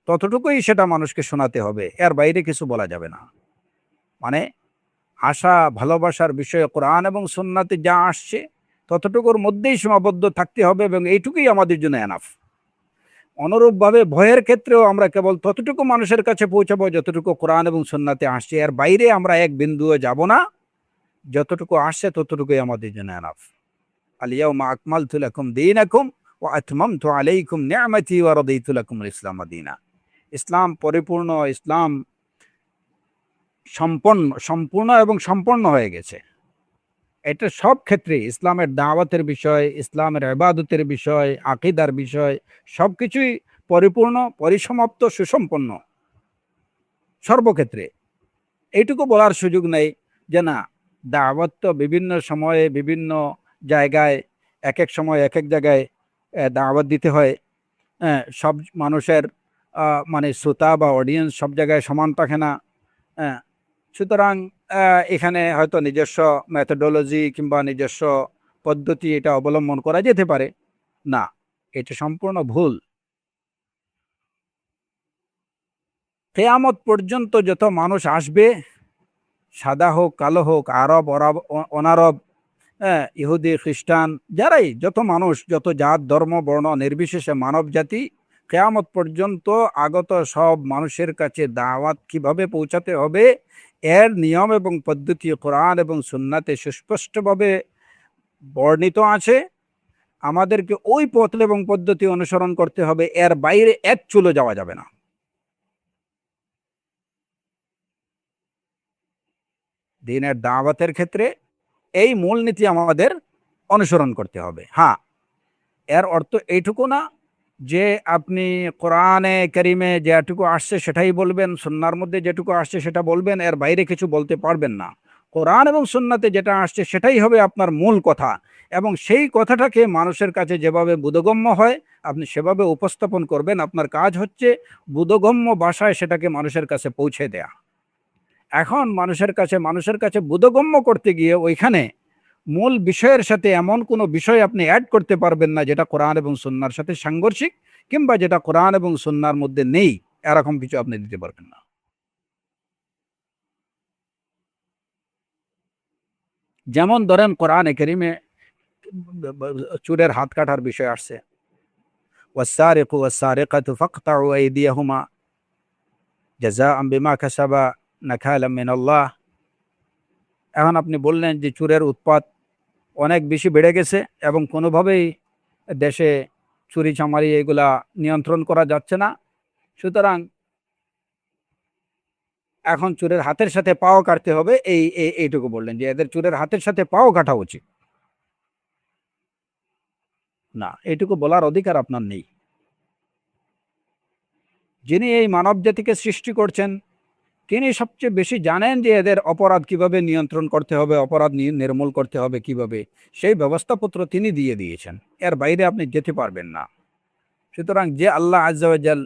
ততটুকুই সেটা মানুষকে শোনাতে হবে, এর বাইরে কিছু বলা যাবে না। মানে আশা ভালোবাসার বিষয়ে কোরআন এবং সুন্নাতে যা আসছে ততটুকুর মধ্যেই সীমাবদ্ধ থাকতে হবে, এবং এইটুকুই আমাদের জন্য এনাফ। অনুরূপভাবে ভয়ের ক্ষেত্রেও আমরা কেবল ততটুকু মানুষের কাছে পৌঁছাবো যতটুকু কোরআন এবং সুন্নাতে আসছে, এর বাইরে আমরা এক বিন্দুও যাব না। যতটুকু আসছে ততটুকুই আমাদের জন্য এনাফ। আল ইয়াউমা আকমালতু লাকুম দীনাকুম ওয়া আতমামতু আলাইকুম নি'মাতি ওয়া রাদিতু লাকুমুল ইসলাম দীনা। ইসলাম পরিপূর্ণ, ইসলাম সম্পূর্ণ এবং সম্পন্ন হয়ে গেছে। এটা সব ক্ষেত্রে ইসলামের দাওয়াতের বিষয়, ইসলামের ইবাদতের বিষয়, আকীদার বিষয় সবকিছুই পরিপূর্ণ, পরিসমাপ্ত, সুসম্পন্ন সর্বক্ষেত্রে। এইটুকু বলার সুযোগ নেই যে না, দাওয়াত তো বিভিন্ন সময়ে বিভিন্ন জায়গায়, এক এক সময় এক এক জায়গায় দাওয়াত দিতে হয়। সব মানুষের মানে শ্রোতা বা অডিয়েন্স সব জায়গায় সমান থাকে না। হ্যাঁ, সুতরাং এখানে হয়তো নিজস্ব মেথোডোলজি কিংবা নিজস্ব পদ্ধতি এটা অবলম্বন করা যেতে পারে। না, এটা সম্পূর্ণ ভুল। কিয়ামত পর্যন্ত যত মানুষ আসবে, সাদা হোক, কালো হোক, আরব, অনারব, হ্যাঁ, ইহুদি, খ্রিস্টান, যারাই, যত মানুষ, যত জাত, ধর্ম, বর্ণ নির্বিশেষে মানব জাতি, কিয়ামত পর্যন্ত আগত সব মানুষের কাছে দাওয়াত কিভাবে পৌঁছাতে হবে এর নিয়ম এবং পদ্ধতি কোরআন এবং সুন্নাতে সুস্পষ্টভাবে বর্ণিত আছে। আমাদেরকে ওই পথ এবং পদ্ধতি অনুসরণ করতে হবে, এর বাইরে এক চুলো যাওয়া যাবে না। দ্বীনের দাওয়াতের ক্ষেত্রে এই মূলনীতি আমাদের অনুসরণ করতে হবে। হ্যাঁ, এর অর্থ এইটুকু না যে আপনি কোরআনে কারিমে যেটুকু আসছে সেটাই বলবেন, সুন্নাহর মধ্যে যেটুকু আসছে সেটা বলবেন, এর বাইরে কিছু বলতে পারবেন না। কোরআন এবং সুন্নাতে যেটা আসছে সেটাই হবে আপনার মূল কথা, এবং সেই কথাটাকে মানুষের কাছে যেভাবে বোধগম্য হয় আপনি সেভাবে উপস্থাপন করবেন। আপনার কাজ হচ্ছে বোধগম্য ভাষায় সেটাকে মানুষের কাছে পৌঁছে দেয়া। এখন মানুষের কাছে বোধগম্য করতে গিয়ে ওইখানে মূল বিষয়ের সাথে এমন কোনো বিষয় আপনি অ্যাড করতে পারবেন না যেটা কোরআন এবং সুন্নাহর সাথে সাংঘর্ষিক, কিংবা যেটা কোরআন এবং সুন্নাহর মধ্যে নেই, এরকম কিছু আপনি দিতে পারবেন না। যেমন ধরেন কোরআনে কারিমে চুরের হাত কাটার বিষয় আসছে, ওয়াসসারিকু ওয়াসসারিকাতু ফাকতাউ আইদিয়াহুমা জাযাআম বিমা কাসাবা নাকালাম মিনাল্লাহ। এখন আপনি বললেন যে চুরের উৎপাত অনেক বেশি বেড়ে গেছে এবং কোনোভাবেই দেশে চুরি চামারি এগুলা নিয়ন্ত্রণ করা যাচ্ছে না, সুতরাং এখন চোরের হাতের সাথে পাও কাটতে হবে। এইটুকু বললেন যে এদের চোরের হাতের সাথে পাও কাটা উচিত না, এইটুকু বলার অধিকার আপনার নেই। যিনি এই মানব জাতিকে সৃষ্টি করছেন তিনি সবচেয়ে বেশি জানেন যে এদের অপরাধ কিভাবে নিয়ন্ত্রণ করতে হবে, অপরাধ নির্মূল করতে হবে কিভাবে, সেই ব্যবস্থাপত্র তিনি দিয়ে দিয়েছেন। এর বাইরে আপনি যেতে পারবেন না। সুতরাং যে আল্লাহ আজ্জা ওয়া জাল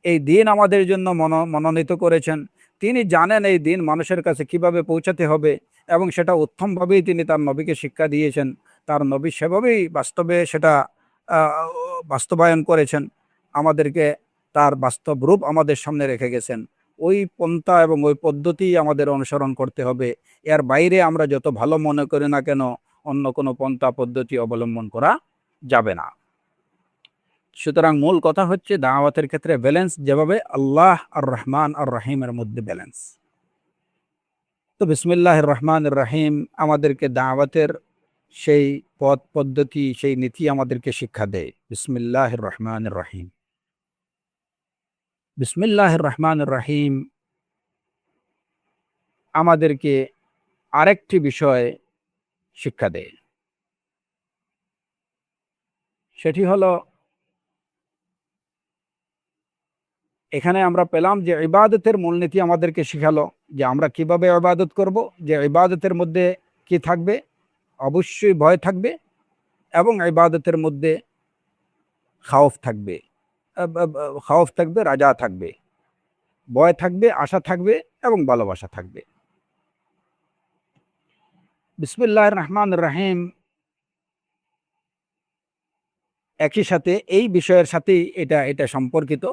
এই দিন আমাদের জন্য মনোনীত করেছেন, তিনি জানেন এই দিন মানুষের কাছে কিভাবে পৌঁছাতে হবে এবং সেটা উত্তমভাবেই তিনি তার নবীকে শিক্ষা দিয়েছেন। তার নবী সেভাবেই বাস্তবে সেটা বাস্তবায়ন করেছেন, আমাদেরকে তার বাস্তব রূপ আমাদের সামনে রেখে গেছেন। ওই পন্থা এবং ওই পদ্ধতি আমাদের অনুসরণ করতে হবে। এর বাইরে আমরা যত ভালো মনে করি না কেন অন্য কোনো পন্থা পদ্ধতি অবলম্বন করা যাবে না। সুতরাং মূল কথা হচ্ছে দাওয়াতের ক্ষেত্রে ব্যালেন্স, যেভাবে আল্লাহ আর রহমান আর রাহিমের মধ্যে ব্যালেন্স। তো বিসমিল্লাহির রহমানির রহিম আমাদেরকে দাওয়াতের সেই পথ পদ্ধতি, সেই নীতি আমাদেরকে শিক্ষা দেয়। বিসমিল্লাহির রহমানির রহিম। বিসমিল্লাহির রহমানির রহিম আমাদেরকে আরেকটি বিষয় শিক্ষা দেয়, সেটি হলো এখানে আমরা পেলাম যে ইবাদতের মূলনীতি আমাদেরকে শিখালো যে আমরা কিভাবে ইবাদত করব, যে ইবাদতের মধ্যে কি থাকবে, অবশ্যই ভয় থাকবে এবং ইবাদতের মধ্যে খাউফ থাকবে, খাউফ থাকবে, রাজা থাকবে, ভয় থাকবে, আশা থাকবে এবং ভালোবাসা থাকবে। বিসমিল্লাহির রহমানির রহিম একই সাথে এই বিষয়ের সাথেই এটা সম্পর্কিত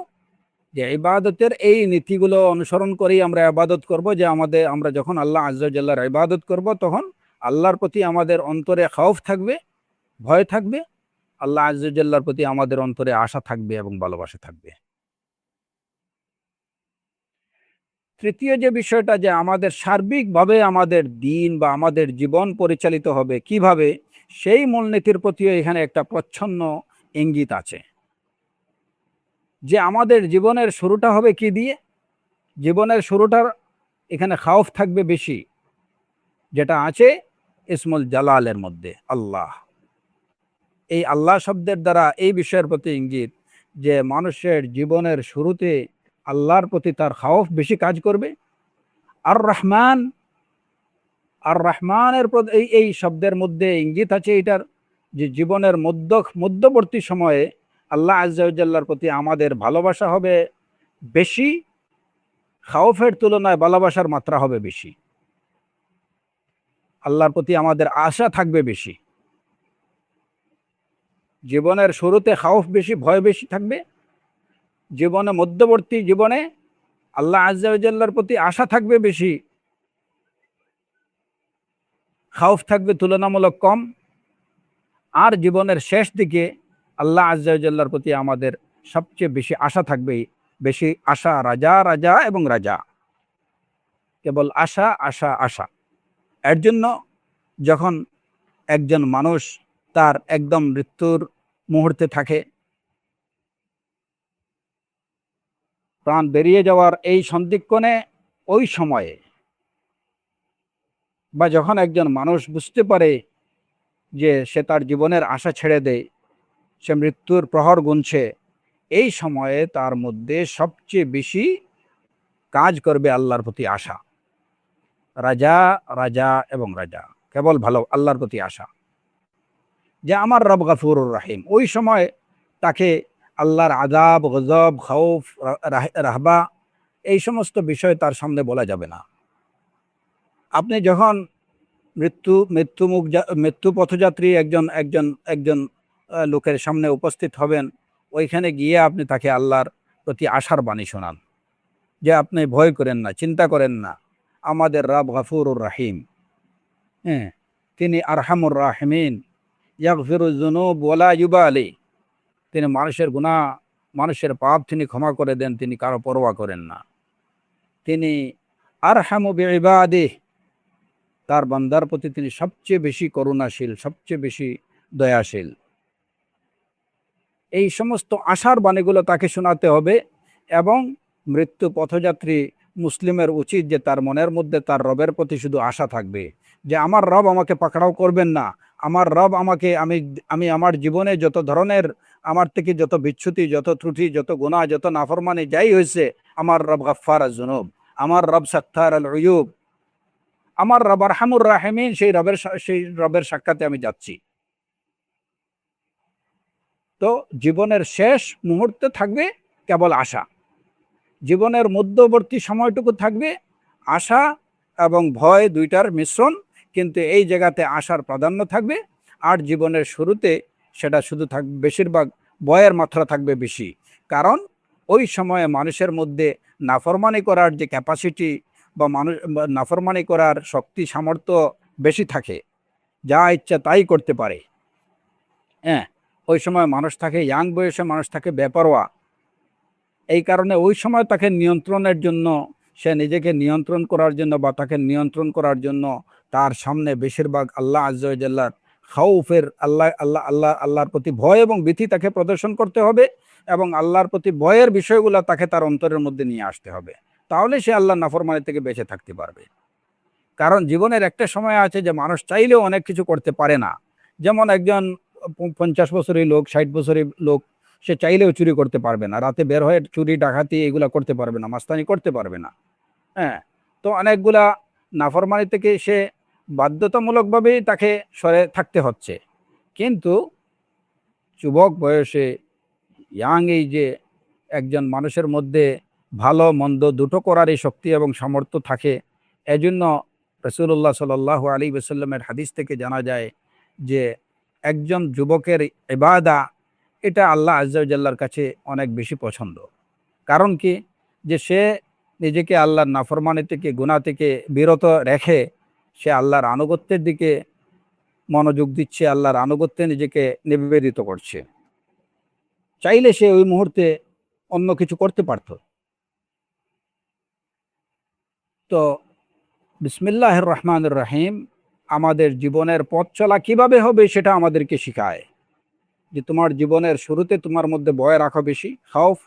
যে ইবাদতের এই নীতিগুলো অনুসরণ করেই আমরা ইবাদত করব। যে আমরা যখন আল্লাহ আজ্জা ওয়া জাল্লার ইবাদত করব তখন আল্লাহর প্রতি আমাদের অন্তরে খাউফ থাকবে, ভয় থাকবে, আল্লাহ আজ্জা ওয়া জাল্লার প্রতি আমাদের অন্তরে আশা থাকবে এবং ভালোবাসা থাকবে। তৃতীয় যে বিষয়টা, যে আমাদের সার্বিকভাবে আমাদের দিন বা আমাদের জীবন পরিচালিত হবে কিভাবে, সেই মূলনীতির প্রতিও এখানে একটা প্রচ্ছন্ন ইঙ্গিত আছে। যে আমাদের জীবনের শুরুটা হবে কি দিয়ে? জীবনের শুরুটার এখানে খাউফ থাকবে বেশি, যেটা আছে ইসমুল জালালের মধ্যে আল্লাহ। এই আল্লাহ শব্দের দ্বারা এই বিষয়ের প্রতি ইঙ্গিত যে মানুষের জীবনের শুরুতে আল্লাহর প্রতি তার খাউফ বেশি কাজ করবে। আর রহমান, আর রহমানের প্রতি এই শব্দের মধ্যে ইঙ্গিত আছে এটার যে জীবনের মধ্যবর্তী সময়ে আল্লাহ আজ্জা ওয়া জাল্লার প্রতি আমাদের ভালোবাসা হবে বেশি, খাউফের তুলনায় ভালোবাসার মাত্রা হবে বেশি, আল্লাহর প্রতি আমাদের আশা থাকবে বেশি। জীবনের শুরুতে খাউফ বেশি, ভয় বেশি থাকবে, জীবনে মধ্যবর্তী জীবনে আল্লাহ আজ্জা ওয়া জাল্লার প্রতি আশা থাকবে বেশি, খাউফ থাকবে তুলনামূলক কম। আর জীবনের শেষ দিকে আল্লাহ আজ্জা ওয়া জাল্লার প্রতি আমাদের সবচেয়ে বেশি আশা থাকবে, বেশি আশা, রাজা রাজা এবং রাজা, কেবল আশা আশা আশা। এর জন্য যখন একজন মানুষ তার একদম মৃত্যুর মুহূর্তে থাকে, প্রাণ বেরিয়ে যাওয়ার এই সন্ধিক্ষণে, ওই সময়ে বা যখন একজন মানুষ বুঝতে পারে যে সে তার জীবনের আশা ছেড়ে দেয়, সে মৃত্যুর প্রহর গুনছে, এই সময়ে তার মধ্যে সবচেয়ে বেশি কাজ করবে আল্লাহর প্রতি আশা, রাজা রাজা এবং রাজা, কেবল ভালো আল্লাহর প্রতি আশা যে আমার রব গফুরুর রাহিম। ওই সময় তাকে আল্লাহর আযাব, গজব, খাউফ, রাহবা এই সমস্ত বিষয় তার সামনে বলা যাবে না। আপনি যখন মৃত্যু পথযাত্রী একজন একজন একজন লোকের সামনে উপস্থিত হবেন, ওইখানে গিয়ে আপনি তাকে আল্লাহর প্রতি আশার বাণী শোনান যে আপনি ভয় করেন না, চিন্তা করেন না, আমাদের রব গফুরুর রাহিম। হ্যাঁ, তিনি আরহামুর রাহিমিন, ইয়াগফিরুজ যুনুব ওয়ালা ইউবালি। তিনি মানুষের গুনাহ, মানুষের পাপ তিনি ক্ষমা করে দেন, তিনি কারো পরোয়া করেন না। তিনি আরহামু বিইবাদিহি, তার বান্দার প্রতি তিনি সবচেয়ে বেশি করুণাশীল, সবচেয়ে বেশি দয়াশীল। এই সমস্ত আশার বাণীগুলো তাকে শোনাতে হবে। এবং মৃত্যু পথযাত্রী মুসলিমের উচিত যে তার মনের মধ্যে তার রবের প্রতি শুধু আশা থাকবে যে আমার রব আমাকে পাকড়াও করবেন না, আমার রব আমাকে, আমি আমার জীবনে যত ধরনের, আমার থেকে যত বিচ্যুতি, যত ত্রুটি, যত গুনাহ, যত নাফরমানি যাই হয়েছে, আমার রব গাফফার আয-যুনুব, আমার রব সাত্তার আল উয়ুব, আমার রব আরহামুর রাহিমিন, সেই রবের সাক্ষাতে আমি যাচ্ছি। তো জীবনের শেষ মুহূর্তে থাকবে কেবল আশা, জীবনের মধ্যবর্তী সময়টুকু থাকবে আশা এবং ভয় দুইটার মিশ্রণ, কিন্তু এই জায়গাতে আশার প্রাধান্য থাকবে। আর জীবনের শুরুতে সেটা শুধু থাকবে, বেশিরভাগ ভয়ের মাত্রা থাকবে বেশি, কারণ ওই সময়ে মানুষের মধ্যে নাফরমানি করার যে ক্যাপাসিটি বা নাফরমানি করার শক্তি সামর্থ্য বেশি থাকে, যা ইচ্ছা তাই করতে পারে। হ্যাঁ, ওই সময় মানুষ থাকে, ইয়াং বয়সে মানুষ থাকে বেপরোয়া। এই কারণে ওই সময় তাকে নিয়ন্ত্রণের জন্য, সে নিজেকে নিয়ন্ত্রণ করার জন্য বা তাকে নিয়ন্ত্রণ করার জন্য তার সামনে বেশিরভাগ আল্লাহ আজ্জা ওয়া জাল্লার খাউফের, আল্লাহর প্রতি ভয় এবং ভীতি তাকে প্রদর্শন করতে হবে, এবং আল্লাহর প্রতি ভয়ের বিষয়গুলো তাকে তার অন্তরের মধ্যে নিয়ে আসতে হবে। তাহলে সে আল্লাহর নাফরমানি থেকে বেঁচে থাকতে পারবে। কারণ জীবনের একটা সময় আছে যে মানুষ চাইলেও অনেক কিছু করতে পারে না। যেমন একজন 50 বছরের লোক, 60 বছরের লোক, সে চাইলেও চুরি করতে পারবে না, রাতে বের হয়ে চুরি ডাকাতি এগুলা করতে পারবে না, মাস্তানি করতে পারবে না। হ্যাঁ, তো অনেকগুলা নাফরমানি থেকে সে বাধ্যতামূলকভাবেই তাকে সরে থাকতে হচ্ছে। কিন্তু যুবক বয়সে, ইয়াং এই যে একজন মানুষের মধ্যে ভালো মন্দ দুটো করারই শক্তি এবং সামর্থ্য থাকে। এজন্য রাসূলুল্লাহ সাল্লাল্লাহু আলাইহি ওয়াসাল্লামের হাদিস থেকে জানা যায় যে একজন যুবকের ইবাদা, এটা আল্লাহ আজ্জা ওয়া জাল্লার কাছে অনেক বেশি পছন্দ। কারণ কি, যে সে নিজেকে আল্লাহর নাফরমানি থেকে, গুনাহ থেকে বিরত রেখে সে আল্লাহর আনুগত্যের দিকে মনোযোগ দিচ্ছে, আল্লাহর আনুগত্যে নিজেকে নিবেদিত করছে। চাইলে সে ওই মুহূর্তে অন্য কিছু করতে পারত। তো বিসমিল্লাহির রহমানির রহিম আমাদের জীবনের পথ চলা কিভাবে হবে সেটা আমাদেরকে শিখায়। যে তোমার জীবনের শুরুতে তোমার মধ্যে ভয় রাখো বেশি, খাউফ।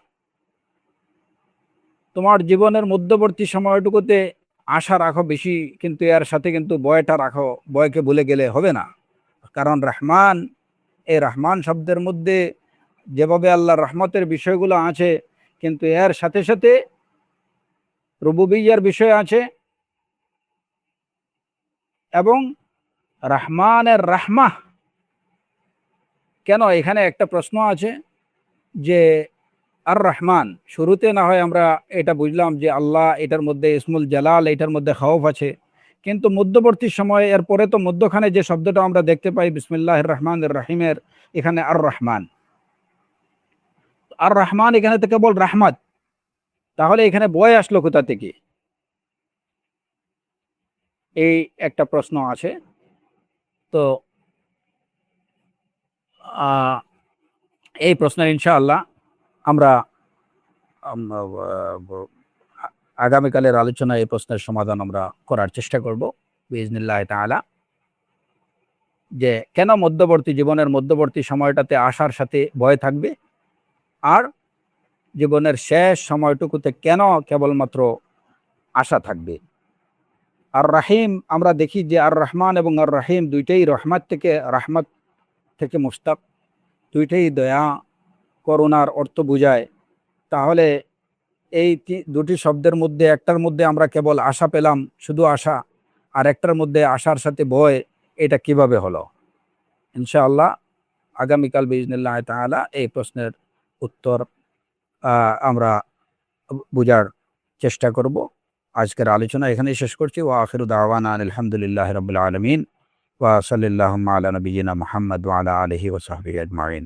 তোমার জীবনের মধ্যবর্তী সময়টুকুতে আশা রাখো বেশি, কিন্তু এর সাথে কিন্তু ভয়টা রাখো, ভয়কে ভুলে গেলে হবে না। কারণ রহমান, এই রহমান শব্দের মধ্যে যেভাবে আল্লাহর রহমতের বিষয়গুলো আছে, কিন্তু এর সাথে সাথে রুবুবিয়্যার বিষয় আছে, এবং রহমানের রাহমাহ। কেন, এখানে একটা প্রশ্ন আছে যে আর রহমান শুরুতে না হয় আমরা এটা বুঝলাম যে আল্লাহ, এটার মধ্যে ইসমুল জালাল, এটার মধ্যে খাউফ আছে, কিন্তু মধ্যবর্তী সময়ে এর পরে তো মধ্যখানে যে শব্দটা আমরা দেখতে পাই বিসমিল্লাহির রহমানির রহিমের, এখানে আর রহমান, আর রহমান এখানে তো কেবল রাহমাত, তাহলে এখানে ভয় আসলো কোথা থেকে? এই একটা প্রশ্ন আছে। তো এই প্রশ্নের ইনশাআল্লাহ আমরা আগামীকালের আলোচনায় এই প্রশ্নের সমাধান আমরা করার চেষ্টা করব বিইজনিল্লাহ তাআলা। যে কেন জীবনের মধ্যবর্তী সময়টাতে আশার সাথে ভয় থাকবে, আর জীবনের শেষ সময়টুকুতে কেন কেবলমাত্র আশা থাকবে। আর রাহিম, আমরা দেখি যে আর রহমান এবং আর রাহিম দুইটাই রাহমাত থেকে মুশতাক, দুইটাই দয়া করুণার অর্থ বুঝায়। তাহলে এই দুটি শব্দের মধ্যে একটার মধ্যে আমরা কেবল আশা পেলাম, শুধু আশা, আর একটার মধ্যে আশার সাথে ভয়, এটা কিভাবে হলো? ইনশাআল্লাহ আগামীকাল বিইজনিল্লাহ তাআলা এই প্রশ্নের উত্তর আমরা বুঝার চেষ্টা করব। আজকের আলোচনা এখানেই শেষ করছি। ওয়া আখিরু দাওয়ানা আনিল হামদুলিল্লাহি রাব্বিল আলামিন ওয়া সাল্লাল্লাহু আলা নবিয়িনা মুহাম্মদ ওয়া আলা আলিহি ওয়া সাহবিহি আজমাইন।